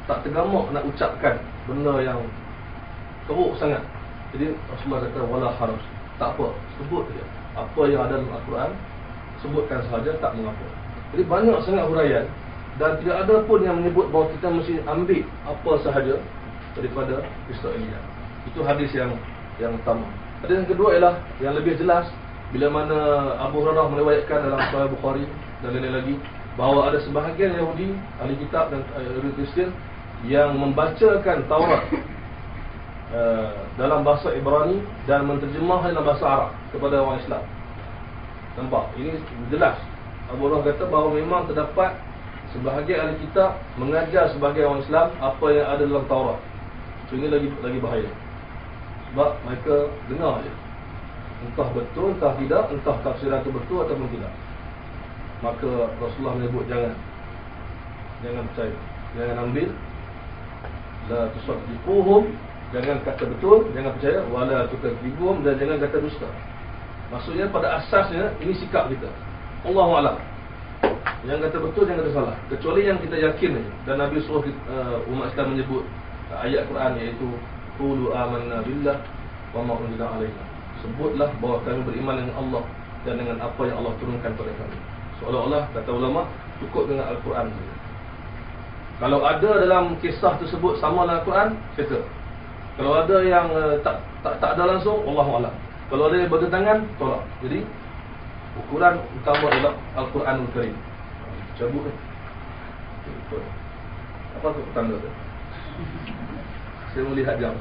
[SPEAKER 1] tak tergamak nak ucapkan benda yang teruk sangat. Jadi Rasulullah kata wala haraj, tak apa, sebut saja apa yang ada dalam Al-Quran, sebutkan sahaja, tak mengapa. Jadi banyak sangat huraian, dan tidak ada pun yang menyebut bahawa kita mesti ambil apa sahaja daripada Israiliyat. Itu hadis yang utama. Hadis yang kedua ialah yang lebih jelas, bila mana Abu Hurairah meriwayatkan dalam Sahih Bukhari dan lain-lain lagi, bahawa ada sebahagian Yahudi, ahli kitab dan Yahudi Kristian yang membacakan Taurat dalam bahasa Ibrani dan menterjemahnya dalam bahasa Arab kepada orang Islam. Nampak? Ini jelas. Abu Hurairah kata bahawa memang terdapat sebahagian ahli kitab mengajar sebahagian orang Islam apa yang ada dalam Taurat. So ini lagi bahaya. Sebab mereka dengar je, entah betul, entah tidak, entah tafsiran itu betul ataupun tidak. Maka Rasulullah menyebut jangan percaya, jangan ambil. La tusaddiquhum, jangan kata betul, jangan percaya. Wala tukadzibuhum, dan jangan kata dusta. Maksudnya pada asasnya ini sikap kita. Allahu a'lam. Yang kata betul, yang kata salah, kecuali yang kita yakin saja. Dan Nabi suruh umat Islam menyebut ayat Quran, iaitu qulu amanna billah wa ma unzila alaina. Sebutlah bahawa kami beriman dengan Allah dan dengan apa yang Allah turunkan kepada kami. Seolah-olah kata ulama cukup dengan Al-Quran saja. Kalau ada dalam kisah tersebut sama dengan Al-Quran, kata. Kalau ada yang tak ada langsung, Allahu a'lam. Kalau ada yang bertentangan, tolak. Jadi ukuran utama adalah Al-Quranul Karim. Cabut ni. Apa tu tanda tu? Saya melihat jam.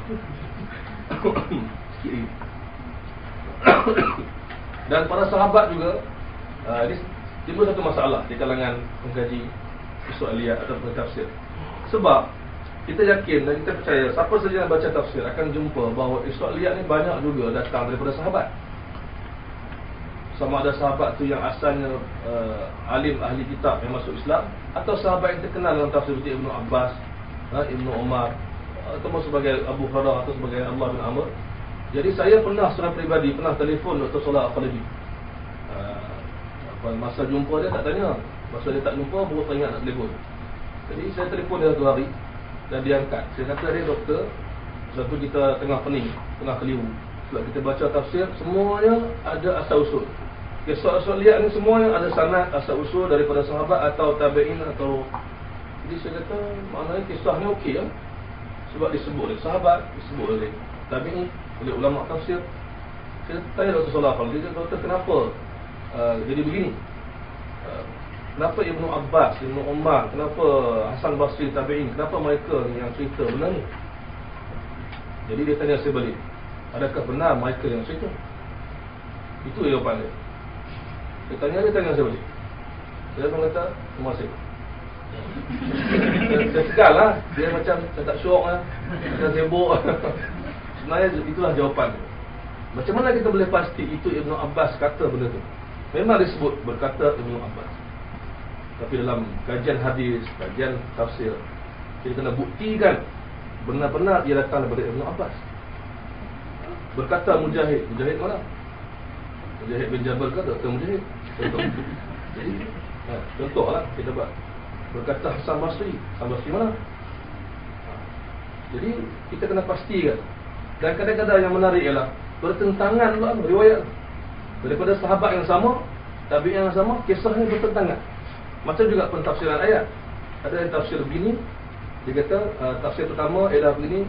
[SPEAKER 1] Sikit lagi. Dan para sahabat juga ini timbul satu masalah di kalangan pengkaji Israiliyat atau tafsir. Sebab kita yakin dan kita percaya siapa saja yang baca tafsir akan jumpa bahawa Israiliyat ni banyak juga datang daripada sahabat. Sama ada sahabat tu yang asalnya alim ahli kitab yang masuk Islam, atau sahabat yang terkenal dalam tafsir seperti Ibnu Abbas, Ibnu Umar, atau sebagai Abu Hurairah atau sebagai Allah bin Amr. Jadi saya pernah secara peribadi pernah telefon Dr. Salah Al-Khalibi. Masa jumpa dia tak tanya, masa dia tak jumpa baru teringat nak telefon. Jadi saya telefon dia satu hari dan dia angkat. Saya kata dia doktor, satu kita tengah pening, tengah keliru. Sebab kita baca tafsir semuanya ada asal usul. Kisah-kisah lihat ni semuanya ada sanad asal usul daripada sahabat atau tabi'in atau. Jadi saya kata maknanya kisah ni okey ya. Sebab disebut oleh sahabat, disebut oleh tabi'in, oleh ulama tafsir. Saya tanya Dr. Salah, dia kata doktor kenapa jadi begini? kenapa Ibnu Abbas, Ibnu Umar, kenapa Hasan Basri, Tabi'in, kenapa mereka ni yang cerita benda ni? Jadi dia tanya saya balik, adakah benar mereka yang cerita? Itu jawapan dia. Dia tanya saya balik. Dia kata, terima kasih. Saya segal lah. Dia macam, saya tak syok lah, macam sibuk. Sebenarnya itulah jawapan dia. Macam mana kita boleh pasti itu Ibnu Abbas kata benda tu? Memang disebut berkata Ibnu Abbas, tapi dalam kajian hadis, kajian tafsir, kita kena buktikan benar-benar ia datang daripada Ibnu Abbas. Berkata Mujahid. Mujahid mana? Mujahid bin Jabal ke Dr. Mujahid? Contoh. Jadi contohlah kita buat. Berkata Hasan Basri. Hasan Basri mana? Jadi kita kena pastikan. Dan kadang-kadang yang menarik ialah bertentangan pula riwayat daripada sahabat yang sama, tabi'in yang sama, kisahnya bertentangan. Macam juga pentafsiran ayat. Ada yang tafsir begini, dia kata tafsir pertama ialah begini,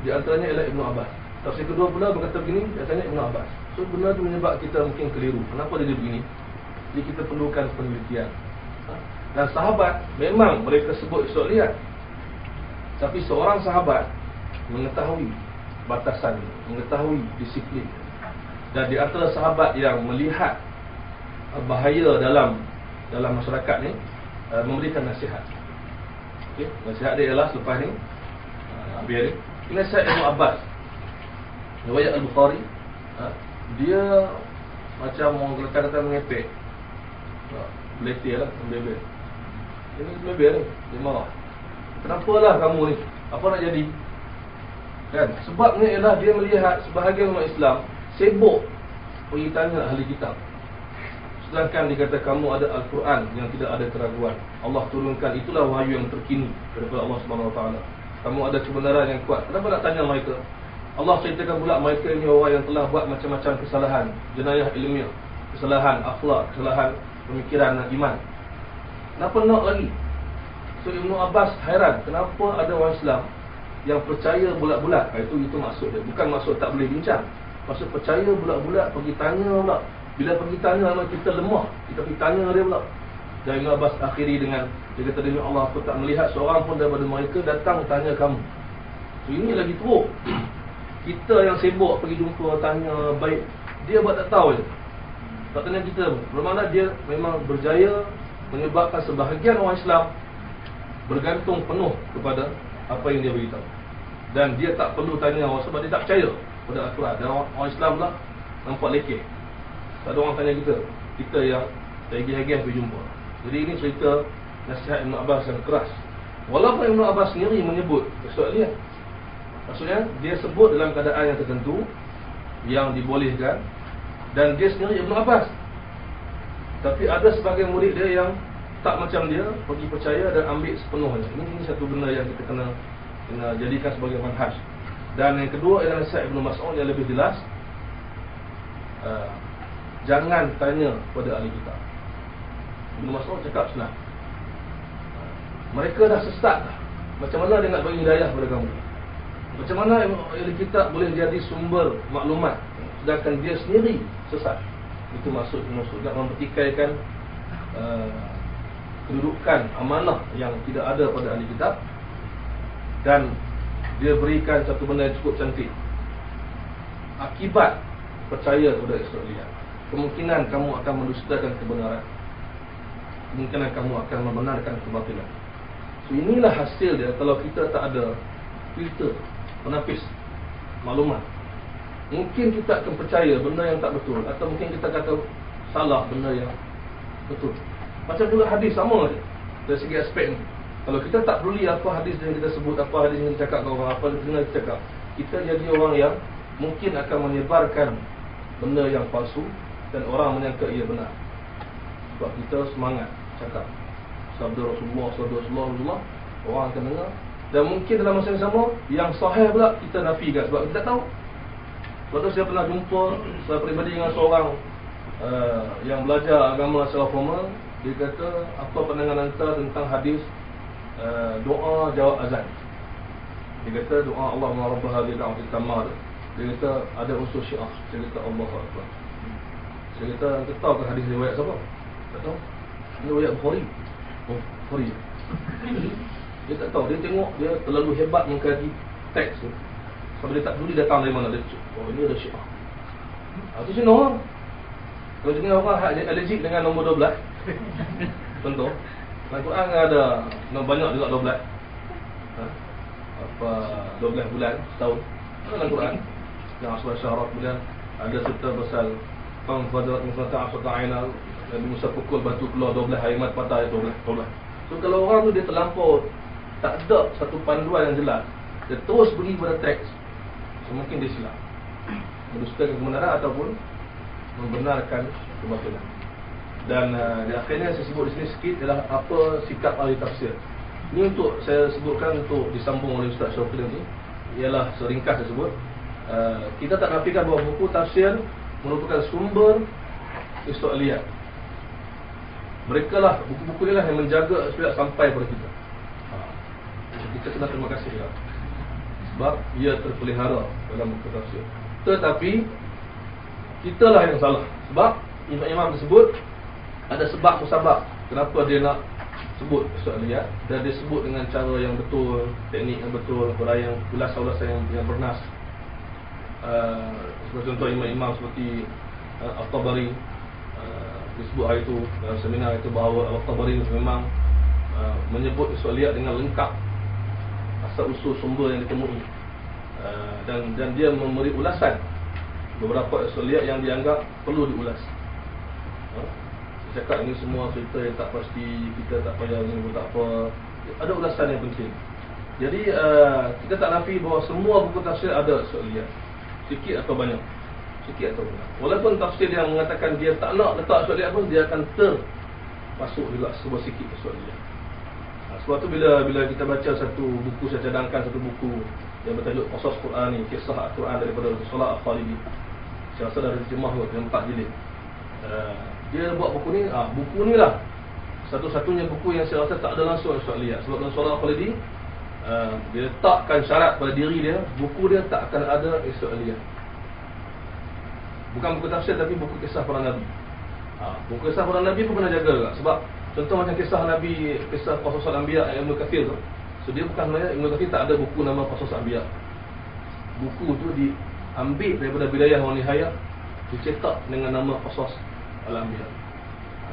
[SPEAKER 1] di antaranya ialah Ibnu Abbas. Tafsir kedua pula berkata begini, di antaranya Ibnu Abbas. So benda tu menyebab kita mungkin keliru. Kenapa dia begini? Jadi kita perlukan penelitian. Dan sahabat memang mereka sebut Israeliat, tapi seorang sahabat mengetahui batasan, mengetahui disiplin. Dan di antara sahabat yang melihat bahaya dalam masyarakat ni, memberikan nasihat. Okey, nasihat dia ialah selepas ni biar ni. Ini nasihat Ibnu Abbas. Riwayat Al-Bukhari, dia macam orang kata mengepek. Beletih lah, membebel. Ini membebel ni, dia marah. Kenapalah kamu ni? Apa nak jadi? Kan? Sebabnya ialah dia melihat sebahagian umat Islam sibuk pergi tanya ahli kitab. Sedangkan dikata kamu ada Al-Quran yang tidak ada keraguan. Allah turunkan, itulah wahyu yang terkini daripada Allah SWT. Kamu ada kebenaran yang kuat. Kenapa nak tanya mereka? Allah ceritakan pula mereka ini orang yang telah buat macam-macam kesalahan, jenayah ilmiah, kesalahan akhlak, kesalahan pemikiran dan iman. Kenapa nak lagi? So Ibnu Abbas hairan, kenapa ada orang Islam yang percaya bulat-bulat? Itu maksud dia. Bukan maksud tak boleh bincang. Maksud percaya bulat-bulat, pergi tanya pula. Bila pergi tanya, kita lemah, kita pergi tanya dia pula. Dan Ibnu Abbas akhiri dengan, dia kata, demi Allah, aku tak melihat seorang pun daripada mereka datang tanya kamu. So ini lagi teruk. Kita yang sibuk pergi jumpa, tanya baik, dia buat tak tahu je, tak tanya kita. Bermakna dia memang berjaya menyebabkan sebahagian orang Islam bergantung penuh kepada apa yang dia beritahu. Dan dia tak perlu tanya orang sebab dia tak percaya pada Al-Quran. Dan orang Islam pula nampak lekeh. Tak ada orang tanya kita. Kita yang tergigih-gigih pergi jumpa. Jadi ini cerita nasihat Ibnu Abbas yang keras. Walaupun Ibnu Abbas sendiri menyebut Israeliat, maksudnya dia sebut dalam keadaan yang tertentu yang dibolehkan, dan dia sendiri Ibnu Abbas. Tapi ada sebagian murid dia yang tak macam dia, pergi percaya dan ambil sepenuhnya. Ini satu benda yang kita kena jadikan sebagai manhaj. Dan yang kedua ialah nasihat Ibnu Mas'ud yang lebih jelas. Jangan tanya pada ahli kitab. Ibnu Mas'ud cakap senang. Mereka dah sesat dah. Macam mana dia nak bagi hidayah kepada kamu? Macam mana ahli kitab boleh jadi sumber maklumat sedangkan dia sendiri sesat? Itu maksud Ibnu Mas'ud, nak mempertikaikan kedudukan amanah yang tidak ada pada ahli kitab. Dan dia berikan satu benda yang cukup cantik. Akibat percaya kepada Israeliat, kemungkinan kamu akan mendustakan kebenaran, kemungkinan kamu akan membenarkan kebatilan. So inilah hasil dia kalau kita tak ada filter, penapis maklumat. Mungkin kita akan percaya benda yang tak betul, atau mungkin kita kata salah benda yang betul. Macam juga hadis sama je dari segi aspek ni. Kalau kita tak peduli apa hadis yang kita sebut, apa hadis yang kita cakap dengan orang, apa yang kita cakap, kita jadi orang yang mungkin akan menyebarkan benda yang palsu dan orang menyangka ia benar. Sebab kita semangat cakap sabda Rasulullah, orang akan dengar. Dan mungkin dalam masa yang sama, yang sahih pula kita nafikan sebab kita tak tahu. Sebab tu saya pernah jumpa saya peribadi dengan seorang yang belajar agama secara formal. Dia kata, apa pandangan anda tentang hadis doa jawab azan? Dia kata doa Allahumma rabb hadhihi da'wati tammah. Dia kata ada unsur Syiah. Saya kata Allahu Akbar. Saya kata, anda tahu ke hadis riwayat siapa? Tak tahu. Ini riwayat Bukhari. Bukhari. Dia tak tahu, dia tengok dia terlalu hebat mengkaji teks tu. Sampai dia tak peduli datang dari mana dia. Oh, ini ada Syiah. Itu sini orang. Kalau jangan orang allergic dengan nombor 12. Contoh, dalam Quran ada banyak juga 12. Apa 12 bulan setahun. Dalam Quran yang asal syarat bulan ada cerita pasal fadrat mufata asata'ina, Nabi Musa pukul batu keluar 12 air mata patah 12. So kalau orang tu dia terlampau tak ada satu panduan yang jelas, dia terus pergi pada teks, so mungkin dia silap, mendustakan kebenaran ataupun membenarkan kebatilan. Dan di akhirnya saya sebut di sini sikit adalah apa sikap ahli tafsir. Ini untuk saya sebutkan untuk disambung oleh Ustaz Syafil ni, ialah seringkas saya sebut, kita tak nafikan bahawa buku tafsir merupakan sumber Israiliyat. Mereka lah, buku-buku ni lah yang menjaga supaya sampai kepada kita. Kita kena terima kasih lah, sebab ia terpelihara dalam buku tafsir. Tetapi kita lah yang salah, sebab imam-imam tersebut ada sebab musabab kenapa dia nak sebut Israiliyat, dan dia sebut dengan cara yang betul, teknik yang betul, huraian ulasan-ulasan yang bernas. Seperti contoh imam-imam seperti Al-Tabari, disebut hari itu dalam seminar itu bahawa Al-Tabari memang menyebut Israiliyat dengan lengkap, asal usul sumber yang ditemui, dan dia memberi ulasan beberapa Israiliyat yang dianggap perlu diulas. Saya cakap ini semua cerita yang tak pasti, kita tak payah ni pun tak apa, ada ulasan yang penting. Jadi kita tak nafi bahawa semua buku tafsir ada Israiliyat, sikit atau banyak, sikit atau banyak. Walaupun tafsir yang mengatakan dia tak nak letak Israiliyat pun, dia akan termasuk juga sebuah sikit Israiliyat. Sebab tu bila kita baca satu buku, saya cadangkan satu buku yang bertajuk Qasas Quran ni, kisah Al-Quran daripada Rasulullah Al-Khalidi. Saya rasa dah terjemah kot, yang 4 jilid. Dia buat buku ni lah satu-satunya buku yang saya rasa tak ada langsung Israiliyat. Sebab Rasulullah Al-Khalidi dia letakkan syarat pada diri dia, buku dia tak akan ada Israiliyat. Bukan buku tafsir, tapi buku kisah para Nabi. Buku kisah para Nabi pun kena jaga juga. Sebab contoh macam kisah Nabi, kisah Qasasul Anbiya Ibnu Katsir tu, so dia bukan sebenarnya, Ibnu Katsir tak ada buku nama Qasasul Anbiya. Buku tu diambil daripada Bidayah wa Nihayah, dicetak dengan nama Qasas Al-Anbiya.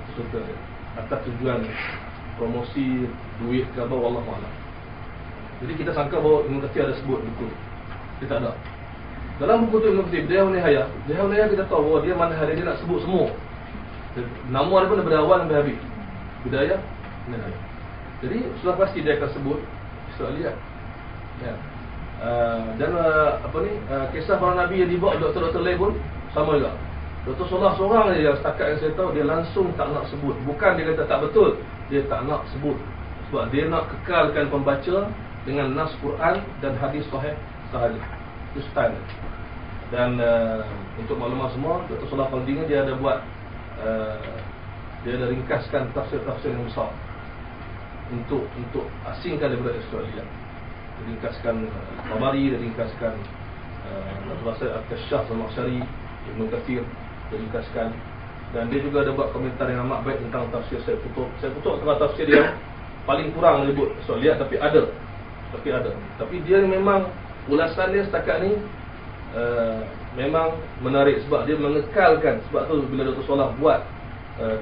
[SPEAKER 1] Itu contoh dia, atas tujuan promosi, duit ke apa, wallahu a'lam. Jadi kita sangka bahawa Ibnu Katsir ada sebut buku, dia tak ada. Dalam buku tu Ibnu Katsir, Bidayah wa Nihayah, kita tahu bahawa dia mana hari dia nak sebut semua. Nama dia pun daripada awal sampai habis, Bidayah wa Nihayah. Jadi sudah pasti dia akan sebut Israiliyat. Ya. Dan kisah para Nabi yang dibawa doktor-doktor lain pun sama juga. Dr. Solah seorang yang setakat yang saya tahu, dia langsung tak nak sebut. Bukan dia kata tak betul, dia tak nak sebut. Sebab dia nak kekalkan pembaca dengan nas Quran dan hadis sahih sahaja. Itu standard. Dan untuk maklumat semua, Dr. Solah Al-Khalidi dia ada buat, dia ada ringkaskan tafsir-tafsir yang besar untuk asingkan daripada Israiliyat. Dia ringkaskan Tabari, dia ringkaskan Al-Kashaf Al-Masyari, Ibnu Katsir, dia ringkaskan. Dan dia juga ada buat komentar yang amat baik tentang tafsir Sayyid Qutb. Sayyid Qutb adalah tafsir yang paling kurang menyebut Israiliyat, tapi ada. Tapi dia memang ulasan dia setakat ni memang menarik, sebab dia mengekalkan. Sebab tu bila Dr. Solah buat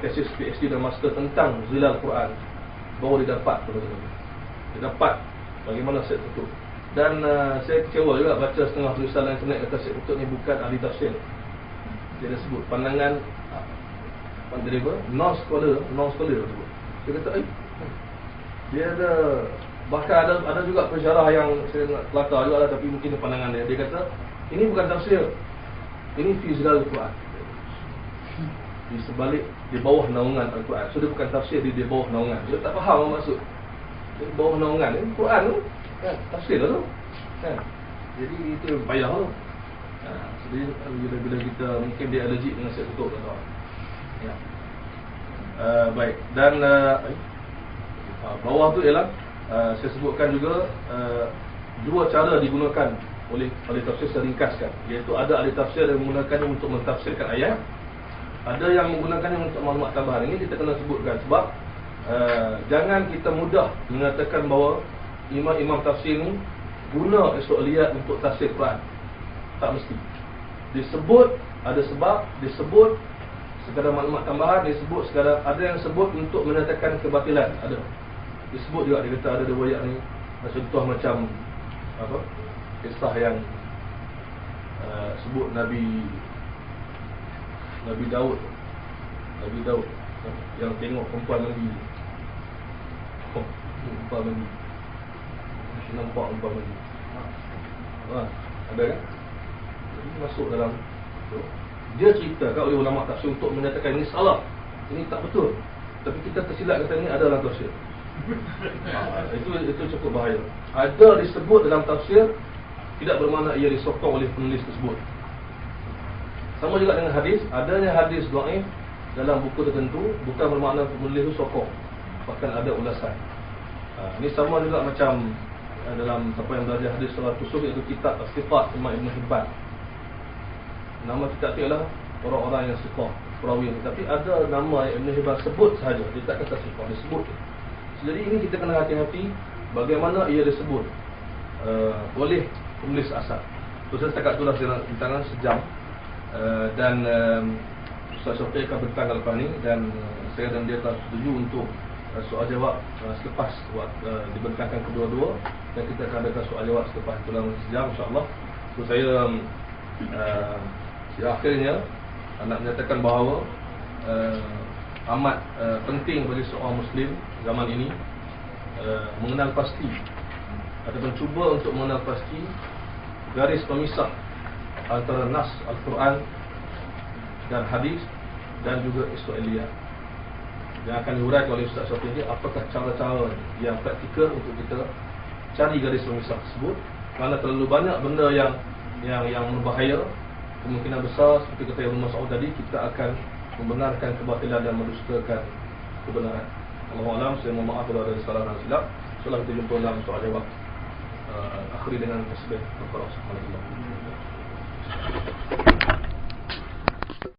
[SPEAKER 1] tesis PhD dan master tentang Zilal Quran, baru dia dapat betul-betul. Dia dapat bagaimana Sayyid Qutb. Dan saya kecewa juga baca setengah tulisan internet kata Sayyid Qutb ni bukan ahli tafsir. Dia dah sebut pandangan non-scholar tu. Dia kata dia ada, bahkan ada juga pensyarah yang saya nak kelakar juga lah, tapi mungkin pandangan dia. Dia kata ini bukan tafsir, ini fi Zilal Quran, di sebalik, di bawah naungan Al-Quran. So dia bukan tafsir, di bawah naungan. Dia tak faham apa maksud di bawah naungan ni. Quran tu kan, tafsir lah tu kan. Jadi itu payah tu. Jadi bila kita mungkin dia allergic dengan Sayyid Qutb atau ya. Baik. Dan bawah tu ialah saya sebutkan juga dua cara digunakan oleh ahli tafsir, saya ringkaskan, iaitu ada ahli tafsir yang menggunakannya untuk mentafsirkan ayat, ada yang menggunakannya untuk maklumat tambahan. Ini kita kena sebutkan sebab jangan kita mudah mengatakan bahawa imam-imam tafsir ni guna Israiliyat untuk tafsir Quran. Tak mesti. Disebut ada sebab, disebut sekadar maklumat tambahan, disebut sekadar, ada yang sebut untuk menyatakan kebatilan, ada. Disebut juga, dia kata ada riwayat ni contoh macam apa? Kisah yang sebut Nabi Daud yang tengok perempuan mandi. Perempuan mandi. Nampak perempuan mandi. Ada kan? Jadi masuk dalam tu. Dia ceritakan oleh ulama tafsir untuk menyatakan ini salah, ini tak betul. Tapi kita tersilap kata ini ada dalam tafsir. Itu cukup bahaya. Ada disebut dalam tafsir tidak bermakna ia disokong oleh penulis tersebut. Sama juga dengan hadis, adanya hadis dhaif dalam buku tertentu bukan bermakna penulis itu sokong, bahkan ada ulasan. Ini sama juga macam dalam siapa yang belajar hadis Salat Usul, iaitu kitab As-Siqah Imam Ibn Hibban. Nama kitab itu ialah orang-orang yang siqah, perawi. Tapi ada nama Ibn Hibban sebut sahaja, dia tak kata siqah, dia sebut. Jadi ini kita kena hati-hati bagaimana ia disebut oleh penulis asal. So saya setakat itulah saya nak bincangkan sejam. Dan Ustaz Syafiq akan bertanya lepas ni, dan saya dan dia telah setuju untuk soal jawab selepas dibentangkan kedua-dua, dan kita akan adakan soal jawab selepas dalam sejam insya-Allah. So saya akhirnya nak menyatakan bahawa amat penting bagi seorang Muslim zaman ini mengenal pasti ataupun cuba untuk mengenal pasti garis pemisah antara nas Al-Quran dan hadis dan juga Israiliyat. Yang akan diuraikan oleh Ustaz Syafiq ini, apakah cara-cara yang praktikal untuk kita cari garis pemisah tersebut, kerana terlalu banyak benda yang berbahaya. Kemungkinan besar seperti kata Ibn Mas'ud tadi, kita akan membenarkan kebatilan dan mendustakan kebenaran. Allahu a'lam. Saya mohon maaf kalau ada salah dan silap. InsyaAllah kita jumpa dalam soal jawab akhiri dengan tasbih. Subhanallah.